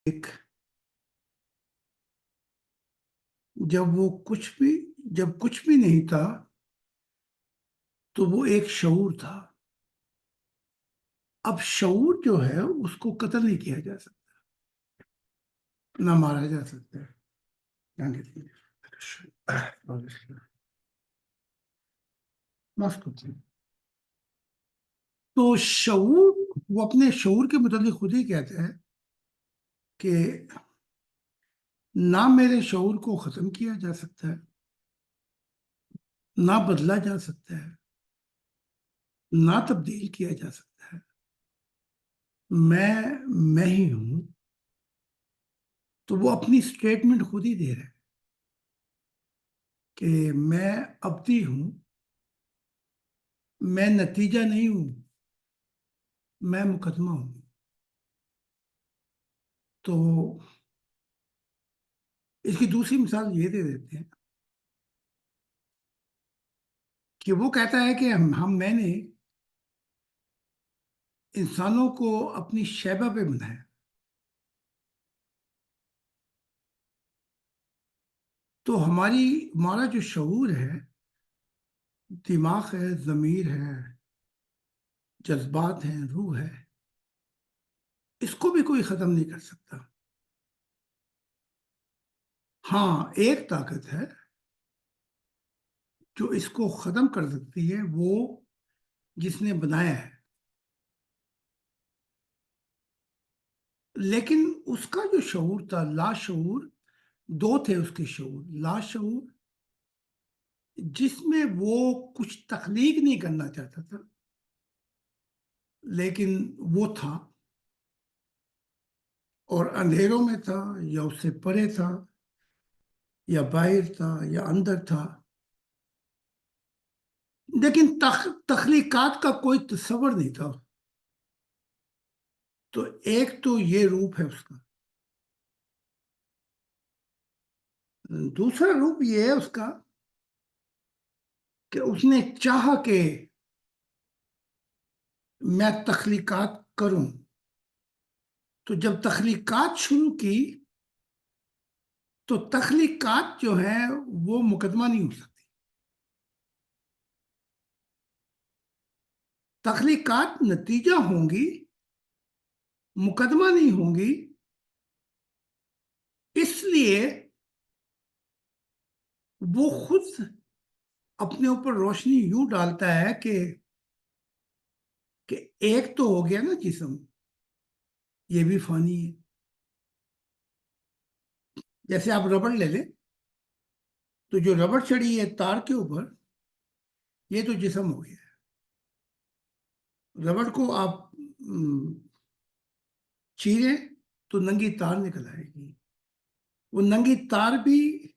ایک جب وہ جب کچھ بھی نہیں تھا تو وہ ایک شعور تھا۔ اب شعور جو ہے اس کو قتل نہیں کیا جا سکتا، نہ مارا جا سکتا ہے۔ معاف کرتے ہیں۔ تو شعور، وہ اپنے شعور کے متعلق خود ہی کہتے ہیں کہ نہ میرے شعور کو ختم کیا جا سکتا ہے، نہ بدلا جا سکتا ہے، نہ تبدیل کیا جا سکتا ہے۔ میں ہی ہوں۔ تو وہ اپنی سٹیٹمنٹ خود ہی دے رہے ہیں کہ میں ابدی ہوں، میں نتیجہ نہیں ہوں، میں مقدمہ ہوں۔ تو اس کی دوسری مثال یہ دے دیتے ہیں کہ وہ کہتا ہے کہ میں نے انسانوں کو اپنی شیبہ پہ بنایا۔ تو ہمارا جو شعور ہے، دماغ ہے، ضمیر ہے، جذبات ہیں، روح ہے، اس کو بھی کوئی ختم نہیں کر سکتا۔ ہاں، ایک طاقت ہے جو اس کو ختم کر سکتی ہے، وہ جس نے بنایا ہے۔ لیکن اس کا جو شعور تھا، لاشعور، دو تھے اس کے شعور۔ لاشعور جس میں وہ کچھ تخلیق نہیں کرنا چاہتا تھا، لیکن وہ تھا، اور اندھیروں میں تھا، یا اس سے پرے تھا، یا باہر تھا، یا اندر تھا، لیکن تخلیقات کا کوئی تصور نہیں تھا۔ تو ایک تو یہ روپ ہے اس کا۔ دوسرا روپ یہ ہے اس کا کہ اس نے چاہا کہ میں تخلیقات کروں۔ تو جب تخلیقات شروع کی تو تخلیقات جو ہے وہ مقدمہ نہیں ہو سکتی۔ تخلیقات نتیجہ ہوں گی، مقدمہ نہیں ہوں گی۔ اس لیے وہ خود اپنے اوپر روشنی یوں ڈالتا ہے کہ ایک تو ہو گیا نا جسم، یہ بھی فانی ہے۔ جیسے آپ ربڑ لے لیں، تو جو ربڑ چڑھی ہے تار کے اوپر، یہ تو جسم ہو گیا ہے۔ ربڑ کو آپ چیریں تو ننگی تار نکل آئے گی۔ وہ ننگی تار بھی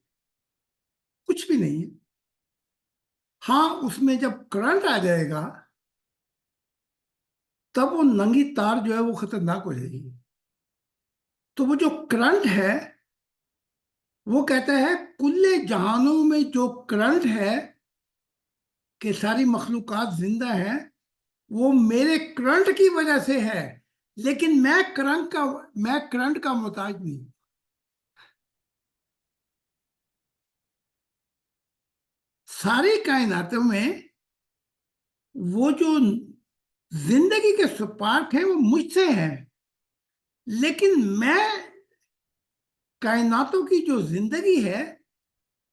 کچھ بھی نہیں ہے۔ ہاں، اس میں جب کرنٹ آ جائے گا تب وہ ننگی تار جو ہے وہ خطرناک ہو جائے گی۔ تو وہ جو کرنٹ ہے، وہ کہتا ہے کل جہانوں میں جو کرنٹ ہے کہ ساری مخلوقات زندہ ہیں، وہ میرے کرنٹ کی وجہ سے ہے، لیکن میں کرنٹ کا محتاج نہیں۔ ساری کائناتوں میں وہ جو زندگی کے سپارک ہیں وہ مجھ سے ہیں، لیکن میں کائناتوں کی جو زندگی ہے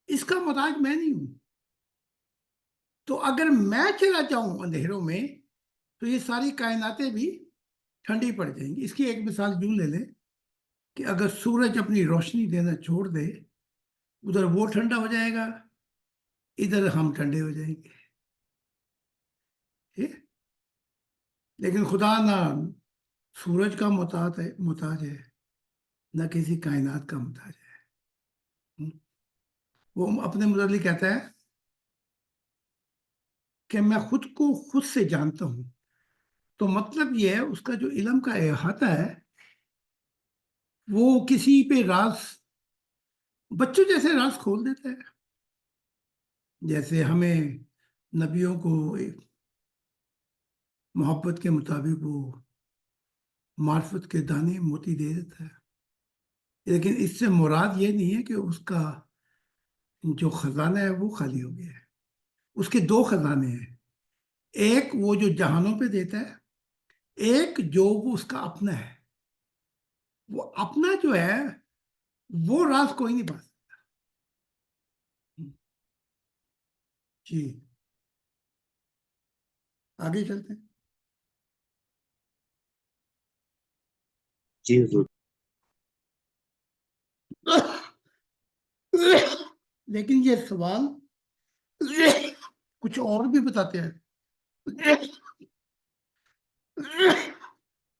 اس کا محتاج میں نہیں ہوں۔ تو اگر میں چلا جاؤں اندھیروں میں تو یہ ساری کائناتیں بھی ٹھنڈی پڑ جائیں گی۔ اس کی ایک مثال یوں لے لیں کہ اگر سورج اپنی روشنی دینا چھوڑ دے، ادھر وہ ٹھنڈا ہو جائے گا، ادھر ہم ٹھنڈے ہو جائیں گے۔ لیکن خدا نہ سورج کا محتاج ہے، نہ کسی کائنات کا محتاج ہے۔ وہ اپنے متعلق کہتا ہے کہ میں خود کو خود سے جانتا ہوں۔ تو مطلب یہ ہے اس کا جو علم کا احاطہ ہے وہ کسی پہ راز، بچوں جیسے راز کھول دیتا ہے۔ جیسے ہمیں نبیوں کو محبت کے مطابق وہ معرفت کے دانے موتی دے دیتا ہے۔ لیکن اس سے مراد یہ نہیں ہے کہ اس کا جو خزانہ ہے وہ خالی ہو گیا ہے. اس کے دو خزانے ہیں. ایک وہ جو جہانوں پہ دیتا ہے، ایک جو وہ اس کا اپنا ہے. وہ اپنا جو ہے وہ راز کوئی نہیں پا سکتا. جی آگے چلتے ہیں. جی حضور. لیکن یہ سوال کچھ اور بھی بتاتے ہیں.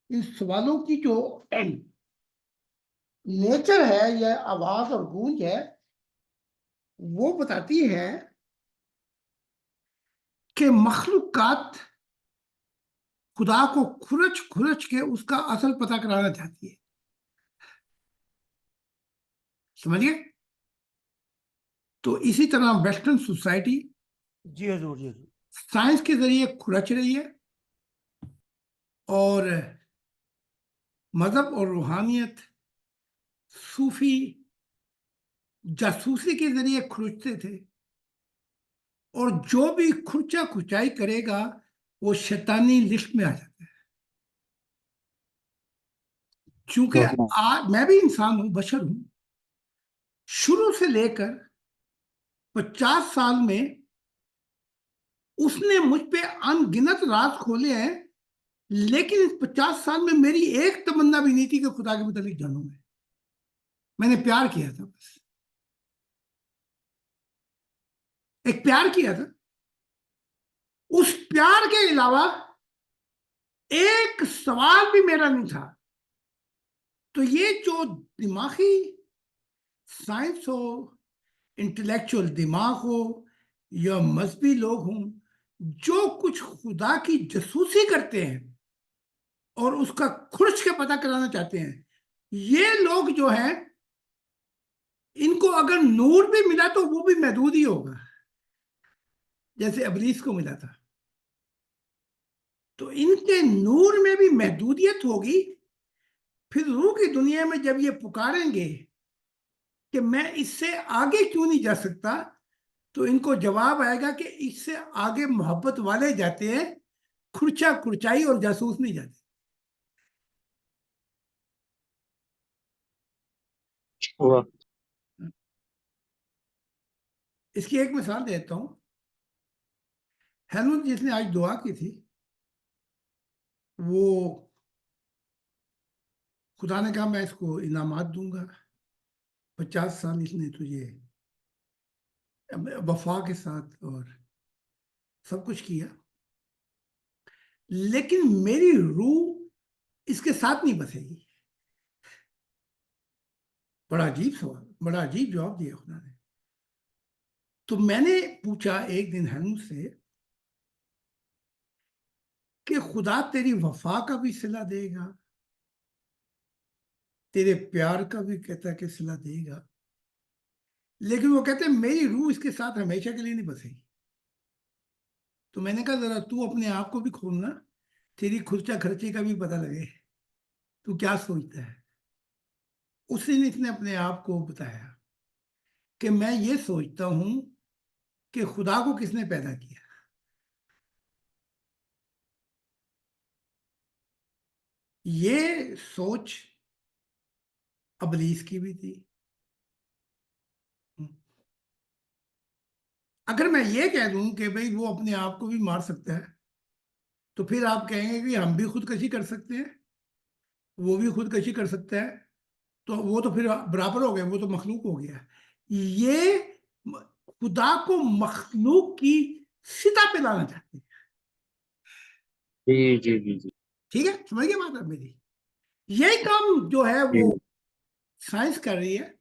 ان سوالوں کی جو نیچر ہے یا آواز اور گونج ہے وہ بتاتی ہے کہ مخلوقات خدا کو کھرچ کھرچ کے اس کا اصل پتہ کرانا چاہتی ہے. سمجھئے؟ تو اسی طرح ویسٹرن سوسائٹی جی حضور جی حضور. سائنس کے ذریعے کھرچ رہی ہے اور مذہب اور روحانیت صوفی جاسوسی کے ذریعے کھرچتے تھے، اور جو بھی کھرچا کھچائی کرے گا وہ شیطانی لسٹ میں آ جاتا ہے. چونکہ میں بھی انسان ہوں، بشر ہوں. شروع سے لے کر 50 سال میں اس نے مجھ پہ ان گنت راز کھولے ہیں، لیکن اس 50 سال میں میری ایک تمنا بھی نہیں تھی کہ خدا کے متعلق جانوں. میں نے پیار کیا تھا، بس ایک پیار کیا تھا. اس پیار کے علاوہ ایک سوال بھی میرا نہیں تھا. تو یہ جو دماغی سائنس ہو، انٹلیکچوئل دماغ ہو یا مذہبی لوگ ہوں، جو کچھ خدا کی جاسوسی کرتے ہیں اور اس کا کھرچ کے پتہ کرانا چاہتے ہیں، یہ لوگ جو ہیں ان کو اگر نور بھی ملا تو وہ بھی محدود ہی ہوگا، جیسے ابلیس کو ملا تھا. تو ان کے نور میں بھی محدودیت ہوگی. پھر روح کی دنیا میں جب یہ پکاریں گے کہ میں اس سے آگے کیوں نہیں جا سکتا، تو ان کو جواب آئے گا کہ اس سے آگے محبت والے جاتے ہیں، کھرچا کھرچائی اور جاسوس نہیں جاتے. اس کی ایک مثال دیتا ہوں. ہیلمٹ جس نے آج دعا کی تھی، وہ خدا نے کہا میں اس کو انعامات دوں گا. 50 سال اس نے تجھے وفا کے ساتھ اور سب کچھ کیا، لیکن میری روح اس کے ساتھ نہیں بسے گی. بڑا عجیب سوال، بڑا عجیب جواب دیا خدا نے. تو میں نے پوچھا ایک دن ہیلمٹ سے کہ خدا تیری وفا کا بھی صلہ دے گا، تیرے پیار کا بھی کہتا ہے کہ صلہ دے گا، لیکن وہ کہتے ہیں میری روح اس کے ساتھ ہمیشہ کے لیے نہیں بسے گی. تو میں نے کہا ذرا تو اپنے آپ کو بھی کھولنا، تیری کھرچا کھرچی کا بھی پتہ لگے تو کیا سوچتا ہے. اس دن اس نے اپنے آپ کو بتایا کہ میں یہ سوچتا ہوں کہ خدا کو کس نے پیدا کیا. یہ سوچ ابلیس کی بھی تھی. اگر میں یہ کہہ دوں کہ بھئی وہ اپنے آپ کو بھی مار سکتا ہے، تو پھر آپ کہیں گے کہ ہم بھی خودکشی کر سکتے ہیں، وہ بھی خودکشی کر سکتا ہے، تو وہ تو پھر برابر ہو گیا، وہ تو مخلوق ہو گیا. یہ خدا کو مخلوق کی سطح پہ لانا چاہتے ہیں. جی جی جی جی. ٹھیک ہے، سمجھ گئے بات میری؟ یہی کام جو ہے وہ سائنس کر رہی ہے.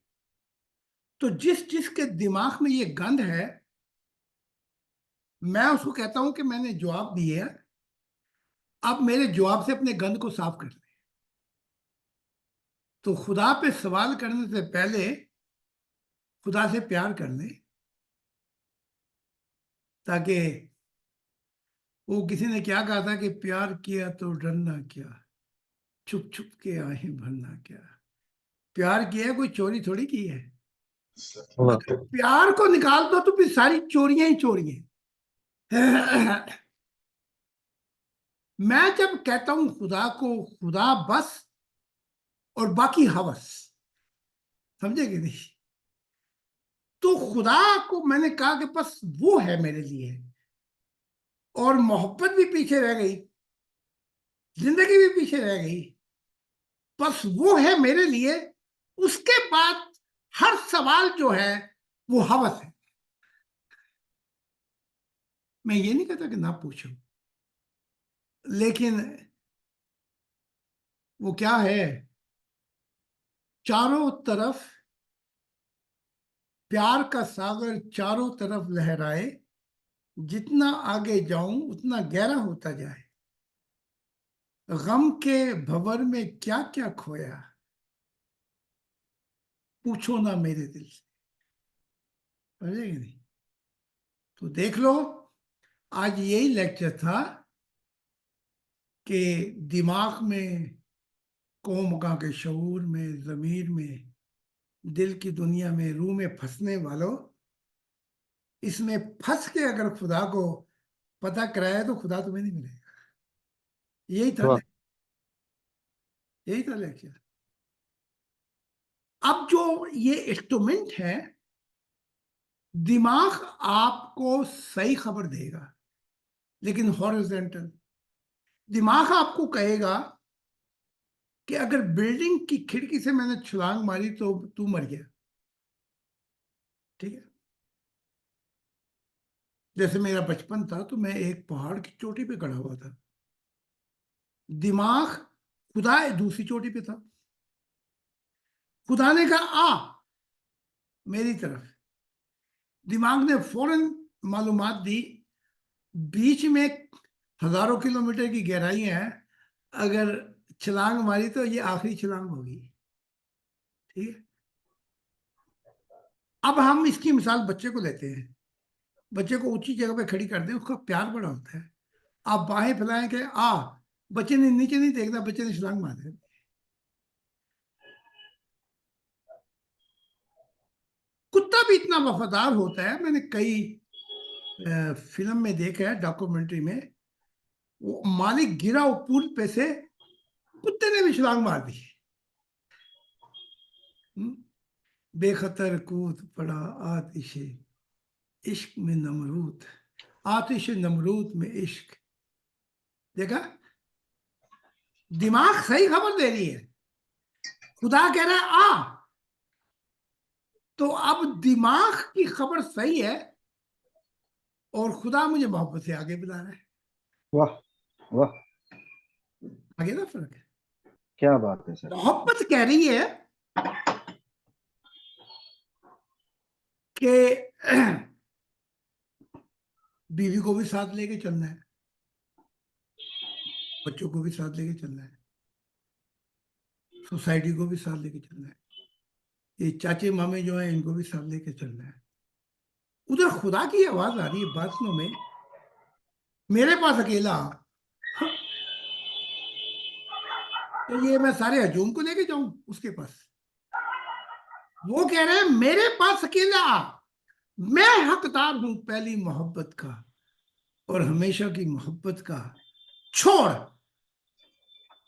تو جس کے دماغ میں یہ گند ہے، میں اس کو کہتا ہوں کہ میں نے جواب دیے ہے، اب میرے جواب سے اپنے گند کو صاف کر لیں. تو خدا پہ سوال کرنے سے پہلے خدا سے پیار کر لیں، تاکہ وہ کسی نے کیا کہا تھا کہ پیار کیا تو ڈرنا کیا، چھپ چھپ کے آہیں بھرنا کیا. پیار کیا ہے، کوئی چوری تھوڑی کی ہے. واہ. اگر پیار کو نکال دو تو پھر ساری چوریاں ہی چوریاں. میں جب کہتا ہوں خدا کو خدا بس اور باقی ہوس، سمجھے کہ نہیں؟ تو خدا کو میں نے کہا کہ بس وہ ہے میرے لیے، اور محبت بھی پیچھے رہ گئی، زندگی بھی پیچھے رہ گئی، بس وہ ہے میرے لیے. اس کے بعد ہر سوال جو ہے وہ ہوس ہے. میں یہ نہیں کہتا کہ نہ پوچھو، لیکن وہ کیا ہے، چاروں طرف پیار کا ساگر چاروں طرف لہرائے، جتنا آگے جاؤں اتنا گہرا ہوتا جائے، غم کے بھور میں کیا کیا کھویا، پوچھو نہ میرے دل سے. سمجھے کہ نہیں؟ تو دیکھ لو، آج یہی لیکچر تھا کہ دماغ میں، قوم کا کے شعور میں، ضمیر میں، دل کی دنیا میں، روح میں پھنسنے والوں، اس میں پھنس کے اگر خدا کو پتہ کرایا تو خدا تمہیں نہیں ملے گا. یہی تھا واہ. یہی تھا لیکچر. اب جو یہ انسٹرومنٹ ہے، دماغ آپ کو صحیح خبر دے گا لیکن ہاریزونٹل. دماغ آپ کو کہے گا کہ اگر بلڈنگ کی کھڑکی سے میں نے چھلانگ ماری تو مر گیا. ٹھیک ہے، جیسے میرا بچپن تھا تو میں ایک پہاڑ کی چوٹی پہ کھڑا ہوا تھا. دماغ خدا دوسری چوٹی پہ تھا. خدا نے کہا آ میری طرف. دماغ نے فوراً معلومات دی، بیچ میں ہزاروں کلومیٹر کی گہرائی ہیں، اگر چھلانگ ماری تو یہ آخری چھلانگ ہوگی. ٹھیک ہے، اب ہم اس کی مثال بچے کو لیتے ہیں. بچے کو اونچی جگہ پہ کھڑی کر دیں، اس کا پیار بڑا ہوتا ہے. آپ باہیں پھیلائیں کہ بچے نے نیچے نہیں دیکھتا، بچے نے چھلانگ مار دی. کتا بھی اتنا وفادار ہوتا ہے. میں نے کئی فلم میں دیکھا ہے، ڈاکومنٹری میں، وہ مالک گرا وہ پول پہ سے، کتے نے بھی چھلانگ مار دی. بے خطر کود پڑا آتش عشق میں نمرود، آتش نمرود میں عشق. دیکھا، دماغ صحیح خبر دے رہی ہے، خدا کہہ رہا ہے تو اب دماغ کی خبر صحیح ہے اور خدا مجھے محبت سے آگے بلا رہا ہے. واہ واہ. آگے نا فرق ہے. کیا بات ہے سر. محبت کہہ رہی ہے کہ بیوی کو بھی ساتھ لے کے چلنا ہے، بچوں کو بھی ساتھ لے کے چلنا ہے، سوسائٹی کو بھی ساتھ لے کے چلنا ہے، یہ چاچے مامے جو ہیں ان کو بھی ساتھ لے کے چلنا ہے. ادھر خدا کی آواز آ رہی ہے باطنوں میں، میرے پاس اکیلا تو یہ میں سارے ہجوم کو لے کے جاؤں اس کے پاس. وہ کہہ رہے ہیں میرے پاس اکیلا، میں حقدار ہوں پہلی محبت کا اور ہمیشہ کی محبت کا. چھوڑ.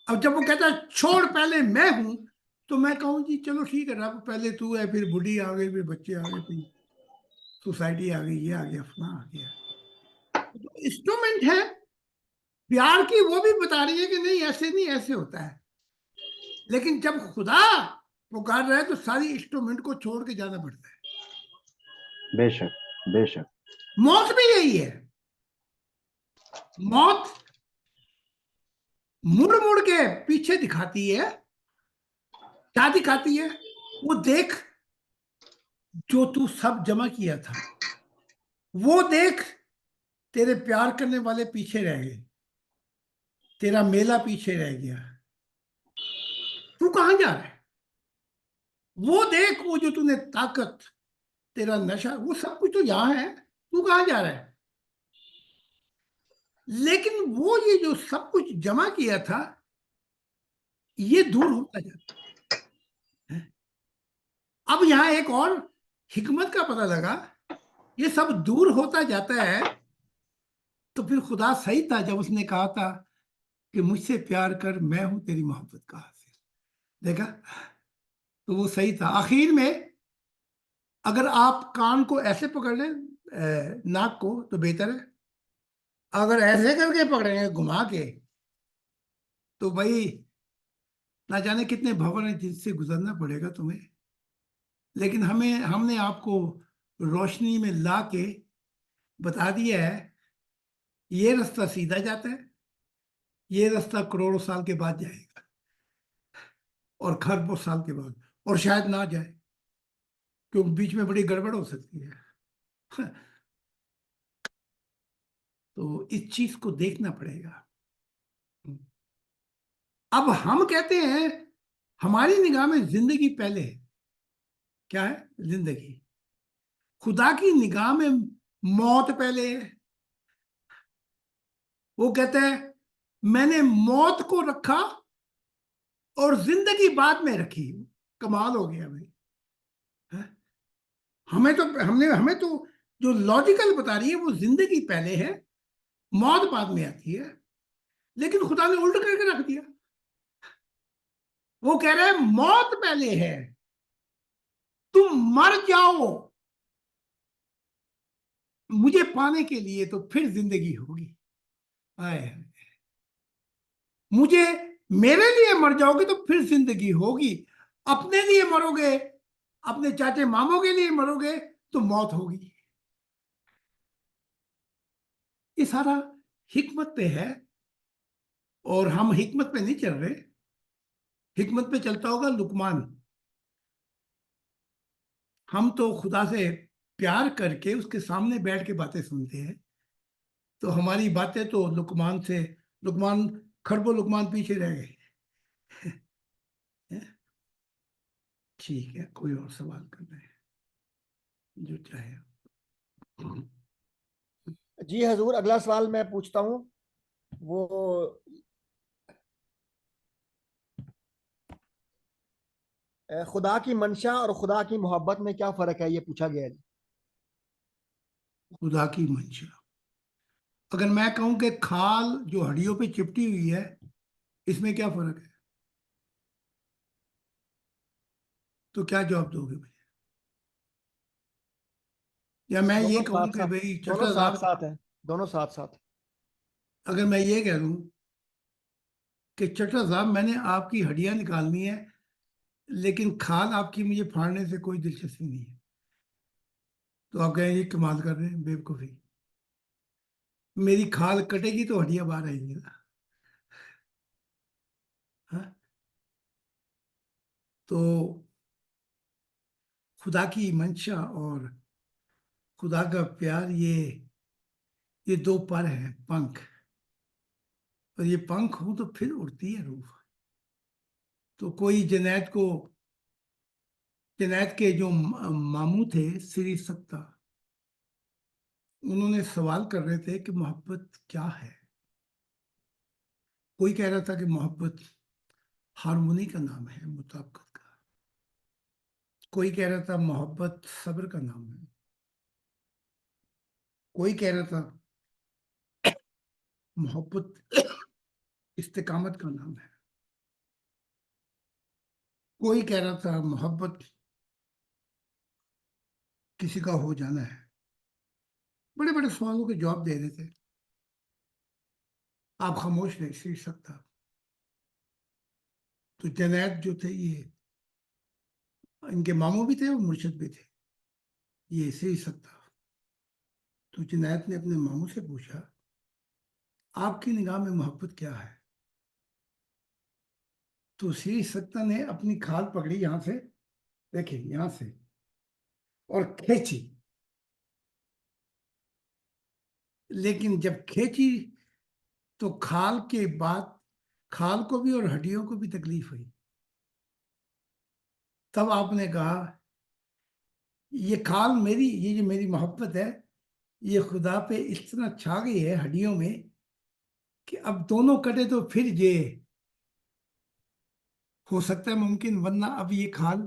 اب جب وہ کہتا ہے چھوڑ پہلے میں ہوں، تو میں کہوں جی چلو ٹھیک ہے رب، پہلے تو ہے، پھر بڈھی آ گئی، پھر بچے آ گئے، پھر سوسائٹی آ گئی، یہ آ گیا، فلاں آ گیا. انسٹرومنٹ ہے پیار کی، وہ بھی بتا رہی ہے کہ نہیں ایسے نہیں، ایسے ہوتا ہے. لیکن جب خدا پکار رہا ہے تو ساری انسٹرومنٹ کو چھوڑ کے جانا پڑتا ہے. بے شک بے شک. موت بھی یہی ہے. موت مڑ مڑ کے پیچھے دکھاتی ہے. کیا دکھاتی ہے؟ وہ دیکھ جو تو سب جمع کیا تھا، وہ دیکھ تیرے پیار کرنے والے پیچھے رہ گئے، تیرا میلہ پیچھے رہ گیا، تو کہاں جا رہا ہے؟ وہ دیکھ وہ جو تو نے طاقت، تیرا نشہ، وہ سب کچھ تو یہاں ہے، تو کہاں جا رہا ہے؟ لیکن وہ یہ جو سب کچھ جمع کیا تھا یہ دور ہوتا جاتا ہے. یہاں ایک اور حکمت کا پتہ لگا، یہ سب دور ہوتا جاتا ہے تو پھر خدا صحیح تھا جب اس نے کہا تھا کہ مجھ سے پیار کر، میں ہوں تیری محبت کا حاصل. دیکھا، تو وہ صحیح تھا. آخر میں اگر آپ کان کو ایسے پکڑ لیں ناک کو تو بہتر ہے، اگر ایسے کر کے پکڑیں گے گھما کے تو بھائی نہ جانے کتنے بھون ہیں جن سے گزرنا پڑے گا تمہیں. لیکن ہم نے آپ کو روشنی میں لا کے بتا دیا ہے یہ رستہ سیدھا جاتا ہے، یہ رستہ کروڑوں سال کے بعد جائے گا اور کھربوں سال کے بعد، اور شاید نہ جائے کیونکہ بیچ میں بڑی گڑبڑ ہو سکتی ہے. تو اس چیز کو دیکھنا پڑے گا. اب ہم کہتے ہیں ہماری نگاہ میں زندگی پہلے ہے. کیا ہے زندگی؟ خدا کی نگاہ میں موت پہلے ہے. وہ کہتے ہیں میں نے موت کو رکھا اور زندگی بعد میں رکھی. کمال ہو گیا بھائی. ہمیں تو جو لاجیکل بتا رہی ہے وہ زندگی پہلے ہے، موت بعد میں آتی ہے، لیکن خدا نے الٹ کر کے رکھ دیا. وہ کہہ رہے ہیں موت پہلے ہے، تم مر جاؤ مجھے پانے کے لیے تو پھر زندگی ہوگی. مجھے میرے لیے مر جاؤ گے تو پھر زندگی ہوگی، اپنے لیے مرو گے، اپنے چاچے ماموں کے لیے مرو گے تو موت ہوگی. یہ سارا حکمت پہ ہے، اور ہم حکمت پہ نہیں چل رہے. حکمت پہ چلتا ہوگا لقمان. ہم تو خدا سے پیار کر کے اس کے سامنے بیٹھ کے باتیں سنتے ہیں، تو ہماری باتیں تو لقمان کھربو لقمان پیچھے رہ گئے. ٹھیک ہے، کوئی اور سوال کر رہے ہیں جو چاہے. جی حضور، اگلا سوال میں پوچھتا ہوں. وہ خدا کی منشا اور خدا کی محبت میں کیا فرق ہے، یہ پوچھا گیا ہے. خدا کی منشا، اگر میں کہوں کہ کھال جو ہڈیوں پہ چپٹی ہوئی ہے اس میں کیا فرق ہے تو کیا جواب دو گے بھائی؟ یا میں یہ دونوں کہوں ساتھ کہ ساتھ بھائی دونوں چٹا ساتھ صاحب، ساتھ ہیں، دونوں ساتھ ساتھ. اگر میں یہ کہہ دوں کہ چٹا صاحب میں نے آپ کی ہڈیاں نکالنی ہے لیکن کھال آپ کی مجھے پھاڑنے سے کوئی دلچسپی نہیں ہے، تو آپ کہیں یہ کمال کر رہے ہیں، بے وقوفی. میری کھال کٹے گی تو ہڈیاں باہر آئیں گی نا. ہاں؟ تو خدا کی منشا اور خدا کا پیار یہ دو پر ہیں، پنکھ، اور یہ پنکھ ہوں تو پھر اڑتی ہے روح. تو کوئی جنید کے جو ماموں تھے سری سکتا، انہوں نے سوال کر رہے تھے کہ محبت کیا ہے. کوئی کہہ رہا تھا کہ محبت ہارمونی کا نام ہے، مطابقت کا. کوئی کہہ رہا تھا محبت صبر کا نام ہے. کوئی کہہ رہا تھا محبت استقامت کا نام ہے. کوئی کہہ رہا تھا محبت کسی کا ہو جانا ہے. بڑے بڑے سوالوں کے جواب دے رہے تھے. آپ خاموش نہیں سیکھ سکتا. تو جنید جو تھے یہ ان کے ماموں بھی تھے اور مرشد بھی تھے، یہ سیکھ سکتا. تو جنید نے اپنے ماموں سے پوچھا آپ کی نگاہ میں محبت کیا ہے؟ تو سیکھ سکتا نے اپنی کھال پکڑی یہاں سے، دیکھیں یہاں سے، اور کھینچی. لیکن جب کھینچی تو کھال کے بعد کھال کو بھی اور ہڈیوں کو بھی تکلیف ہوئی. تب آپ نے کہا یہ کھال میری، یہ جو میری محبت ہے یہ خدا پہ اس طرح چھا گئی ہے ہڈیوں میں کہ اب دونوں کٹے تو پھر یہ ہو سکتا ہے ممکن، ورنہ اب یہ کھال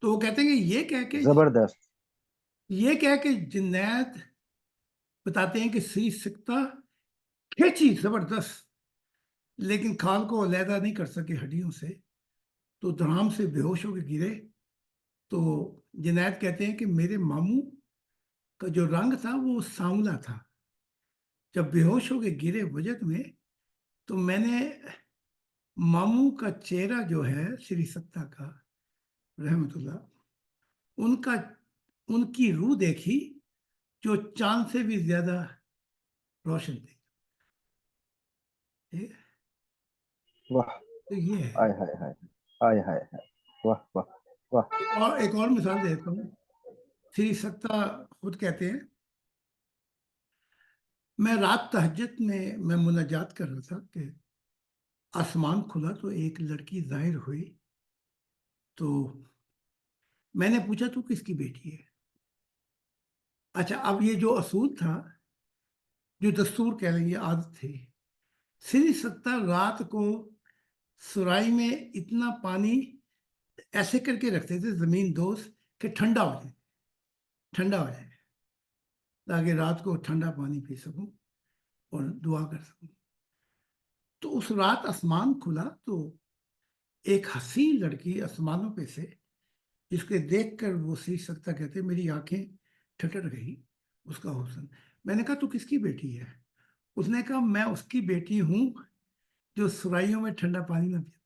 تو وہ کہتے ہیں کہ زبردست. یہ کہہ کے جنید بتاتے ہیں کہ سری سکتا کھینچی زبردست، لیکن کھال کو علیحدہ نہیں کر سکے ہڈیوں سے، تو دھڑام سے بے ہوش ہو کے گرے. تو جنید کہتے ہیں کہ میرے ماموں کا جو رنگ تھا وہ سانولا تھا. جب بے ہوش ہو کے گرے وجد میں، تو میں نے ماموں کا چہرہ جو ہے سری سکتا کا رحمت اللہ، ان کا ان کی روح دیکھی جو چاند سے بھی زیادہ روشن تھی. ٹھیک ہے؟ واہ. تو یہ ہے. آئے ہائے ہائے آئے ہائے ہائے. واہ واہ واہ. ایک اور مثال دیتا ہوں. سری سکتا خود کہتے ہیں میں رات تہجد میں مناجات کر رہا تھا کہ آسمان کھلا تو ایک لڑکی ظاہر ہوئی. تو میں نے پوچھا تو کس کی بیٹی ہے؟ اچھا، اب یہ جو اصول تھا، جو دستور کہہ لیں گے، عادت تھی، سری سکتا رات کو سرائی میں اتنا پانی ایسے کر کے رکھتے تھے زمین دوست کہ ٹھنڈا ہو جائے، ٹھنڈا ہو جائے، تاکہ رات کو ٹھنڈا پانی پی سکوں اور دعا کر سکوں. تو اس رات آسمان کھلا تو ایک حسین لڑکی آسمانوں پہ سے، جس کے دیکھ کر وہ سیکھ سکتا کہتے میری آنکھیں ٹھٹر گئی اس کا حسن. میں نے کہا تو کس کی بیٹی ہے؟ اس نے کہا میں اس کی بیٹی ہوں جو سرائیوں میں ٹھنڈا پانی نہ پیتا،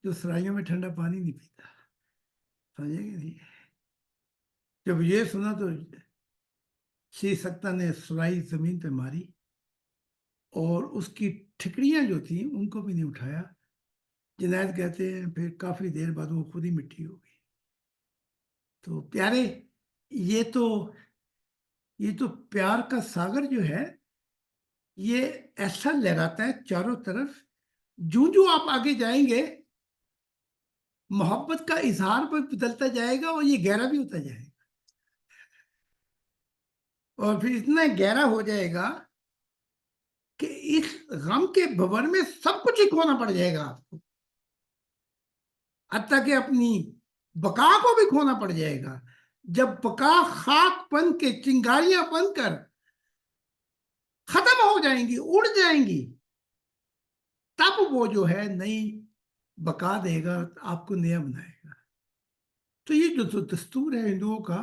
جو سرائیوں میں ٹھنڈا پانی نہیں پیتا. سمجھے کہ نہیں؟ جب یہ سنا تو سیکھ سکتا نے سرائی زمین پہ ماری اور اس کی ٹھکڑیاں جو تھیں ان کو بھی نہیں اٹھایا. جنید کہتے ہیں پھر کافی دیر بعد وہ خود ہی مٹی ہو گئی. تو پیارے، یہ تو پیار کا ساگر جو ہے یہ ایسا لہراتا ہے چاروں طرف. جو آپ آگے جائیں گے محبت کا اظہار بھی بدلتا جائے گا اور یہ گہرا بھی ہوتا جائے گا، اور پھر اتنا گہرا ہو جائے گا کہ اس غم کے بھور میں سب کچھ ہی کھونا پڑ جائے گا آپ کو، حتیٰ کہ اپنی بقا کو بھی کھونا پڑ جائے گا. جب بقا خاک بن کے چنگاریاں بن کر ختم ہو جائیں گی، اڑ جائیں گی، تب وہ جو ہے نئی بقا دے گا، آپ کو نیا بنائے گا. تو یہ جو دستور ہے ہندوؤں کا،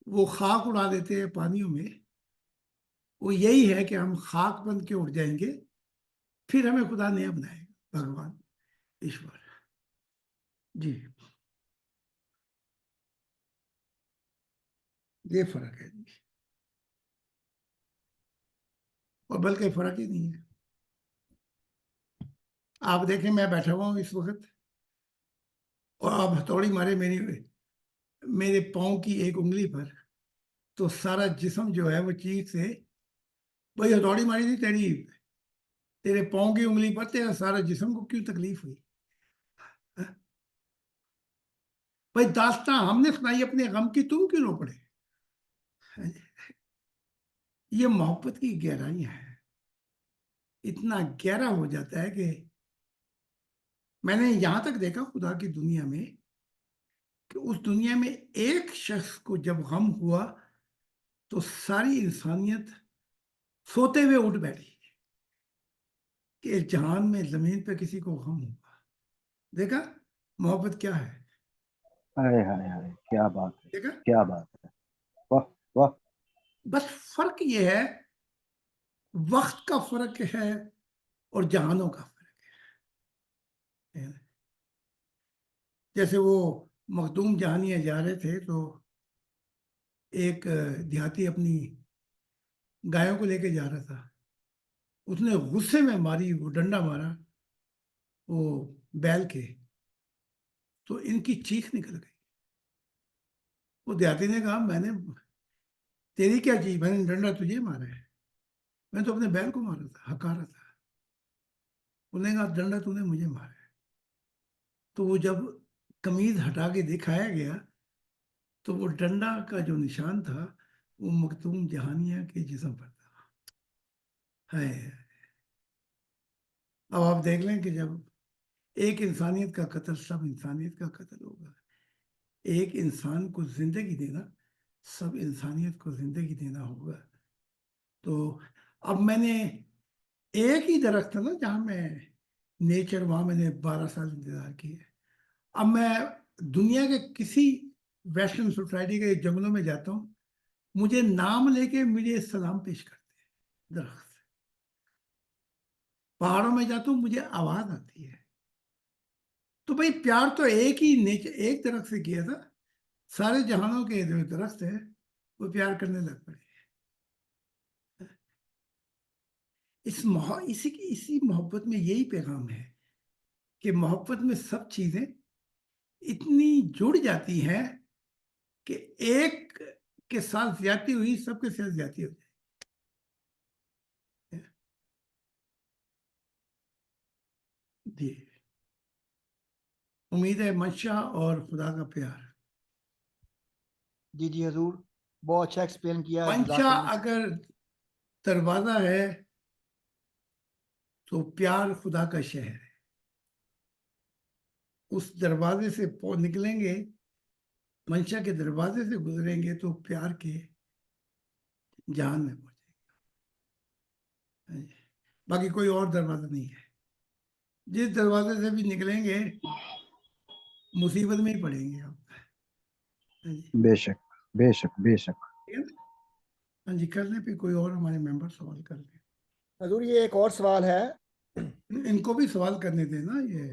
وہ خاک اڑا دیتے ہیں پانیوں میں، وہ یہی ہے کہ ہم خاک بن کے اڑ جائیں گے، پھر ہمیں خدا نیا بنائے گا، بھگوان ایشور. جی، یہ فرق ہے جی، اور بلکہ فرق ہی نہیں ہے. آپ دیکھیں میں بیٹھا ہوا ہوں اس وقت اور آپ ہتھوڑی مارے میرے پاؤں کی ایک انگلی پر، تو سارا جسم جو ہے وہ چیز سے، بھائی ہتھوڑی ماری تھی تیرے پاؤں کی انگلی پر، تیرا سارا جسم کو کیوں تکلیف ہوئی؟ بھائی داستان ہم نے سنائی اپنے غم کی، تم کیوں نہ پڑے؟ یہ محبت کی گہرائی ہے. اتنا گہرا ہو جاتا ہے کہ میں نے یہاں تک دیکھا خدا کی دنیا میں کہ اس دنیا میں ایک شخص کو جب غم ہوا تو ساری انسانیت سوتے ہوئے اٹھ بیٹھی کہ اس جہان میں زمین پہ کسی کو غم ہوا. دیکھا محبت کیا ہے؟ آئے ہائے ہائے. کیا بات ہے. دیکھا، کیا بات ہے. واہ واہ. بس فرق یہ ہے، وقت کا فرق ہے اور جہانوں کا فرق ہے. جیسے وہ مخدوم جہانیاں جا رہے تھے تو ایک دیہاتی اپنی گایوں کو لے کے جا رہا تھا، اس نے غصے میں ماری، وہ ڈنڈا مارا وہ بیل کے، تو ان کی چیخ نکل گئی. وہ دیہاتی نے کہا میں نے تیری کیا چیز، میں نے ڈنڈا تجھے مارا ہے، میں تو اپنے بیل کو مارا تھا، ہکارا تھا. انہوں نے کہا ڈنڈا تو نے مجھے مارا ہے. تو وہ جب قمیض ہٹا کے دکھایا گیا تو وہ ڈنڈا کا جو نشان تھا وہ مخدوم جہانیہ کے جسم پر تھا. ہے اب آپ دیکھ لیں کہ جب ایک انسانیت کا قتل سب انسانیت کا قتل ہوگا. ایک انسان کو زندگی دینا سب انسانیت کو زندگی دینا ہوگا. تو اب میں نے ایک ہی درخت تھا نا جہاں میں نیچر، وہاں میں نے 12 سال انتظار کیے. اب میں دنیا کے کسی ویسٹرن سوسائٹی کے جنگلوں میں جاتا ہوں، مجھے نام لے کے مجھے سلام پیش کرتے ہیں درخت. پہاڑوں میں جاتا ہوں مجھے آواز آتی ہے. تو بھائی پیار تو ایک ہی نیچر، ایک درخت سے کیا تھا. سارے جہانوں کے جو درخت ہے وہ پیار کرنے لگ پڑے. اسی محبت میں یہی پیغام ہے کہ محبت میں سب چیزیں اتنی جڑ جاتی ہیں کہ ایک کے ساتھ زیادتی ہوئی سب کے ساتھ زیادتی ہو جائے. جی امید ہے منشا اور خدا کا پیار. جی جی حضور، بہت اچھا ایکسپلین کیا ہے، جزاک منشا اللہ. اگر دروازہ ہے تو پیار خدا کا شہر ہے. اس دروازے سے نکلیں گے، منشا کے دروازے سے گزریں گے تو پیار کے جہان میں پہنچیں گے. باقی کوئی اور دروازہ نہیں ہے. جس دروازے سے بھی نکلیں گے مصیبت میں ہی پڑیں گے آپ. بے شک بے شک بے شک. ہاں جی، کر لیں پھر کوئی اور ہمارے ممبر سوال کر لیں. حضور یہ ایک اور سوال ہے. ان کو بھی سوال کرنے دیں نا، یہ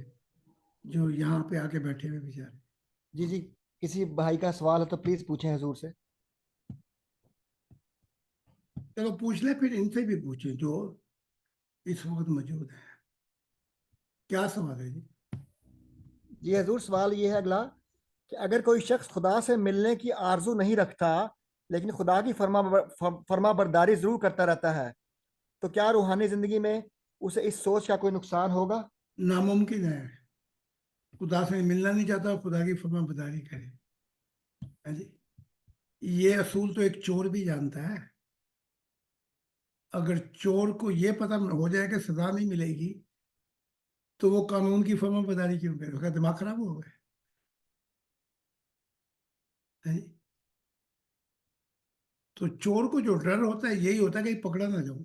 جو یہاں پہ آ کے بیٹھے ہوئے بیچارے. جی جی، کسی بھائی کا سوال ہے تو پلیز پوچھیں حضور سے. چلو پوچھ لیں، پھر ان سے بھی پوچھیں جو اس وقت موجود ہیں. کیا سوال ہے جی؟ جی حضور، سوال یہ ہے اگلا کہ اگر کوئی شخص خدا سے ملنے کی آرزو نہیں رکھتا لیکن خدا کی فرما برداری ضرور کرتا رہتا ہے تو کیا روحانی زندگی میں اسے اس سوچ کا کوئی نقصان ہوگا؟ ناممکن ہے. خدا سے ملنا نہیں چاہتا، خدا کی فرما برداری کرے. ہاں جی، یہ اصول تو ایک چور بھی جانتا ہے. اگر چور کو یہ پتہ ہو جائے کہ سزا نہیں ملے گی تو وہ قانون کی فرما برداری کیوں کرے؟ اس کا دماغ خراب ہو گیا. تو چور کو جو ڈر ہوتا ہے یہی ہوتا ہے کہ پکڑا نہ جاؤں.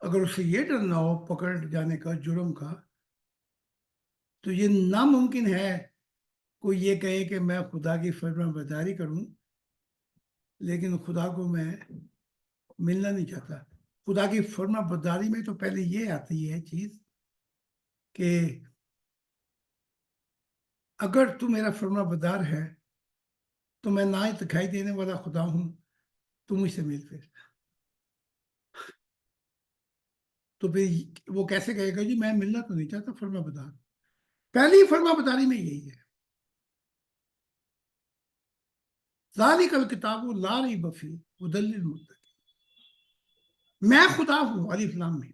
اگر اسے یہ ڈر نہ ہو پکڑ جانے کا، جرم کا، تو یہ ناممکن ہے کوئی یہ کہے کہ میں خدا کی فرما برداری کروں لیکن خدا کو میں ملنا نہیں چاہتا. خدا کی فرما برداری میں تو پہلے یہ آتی ہے چیز کہ اگر تو میرا فرما بردار ہے تو میں نہ ہی دکھائی دینے والا خدا ہوں، تو مجھ سے مل پھر. تو پھر وہ کیسے کہے گا جی میں ملنا تو نہیں چاہتا فرما بردار. پہلی فرما برداری میں یہی ہے، ذالک الکتاب لا ریب فیہ ھدی للمتقین. میں خدا ہوں، الف لام میں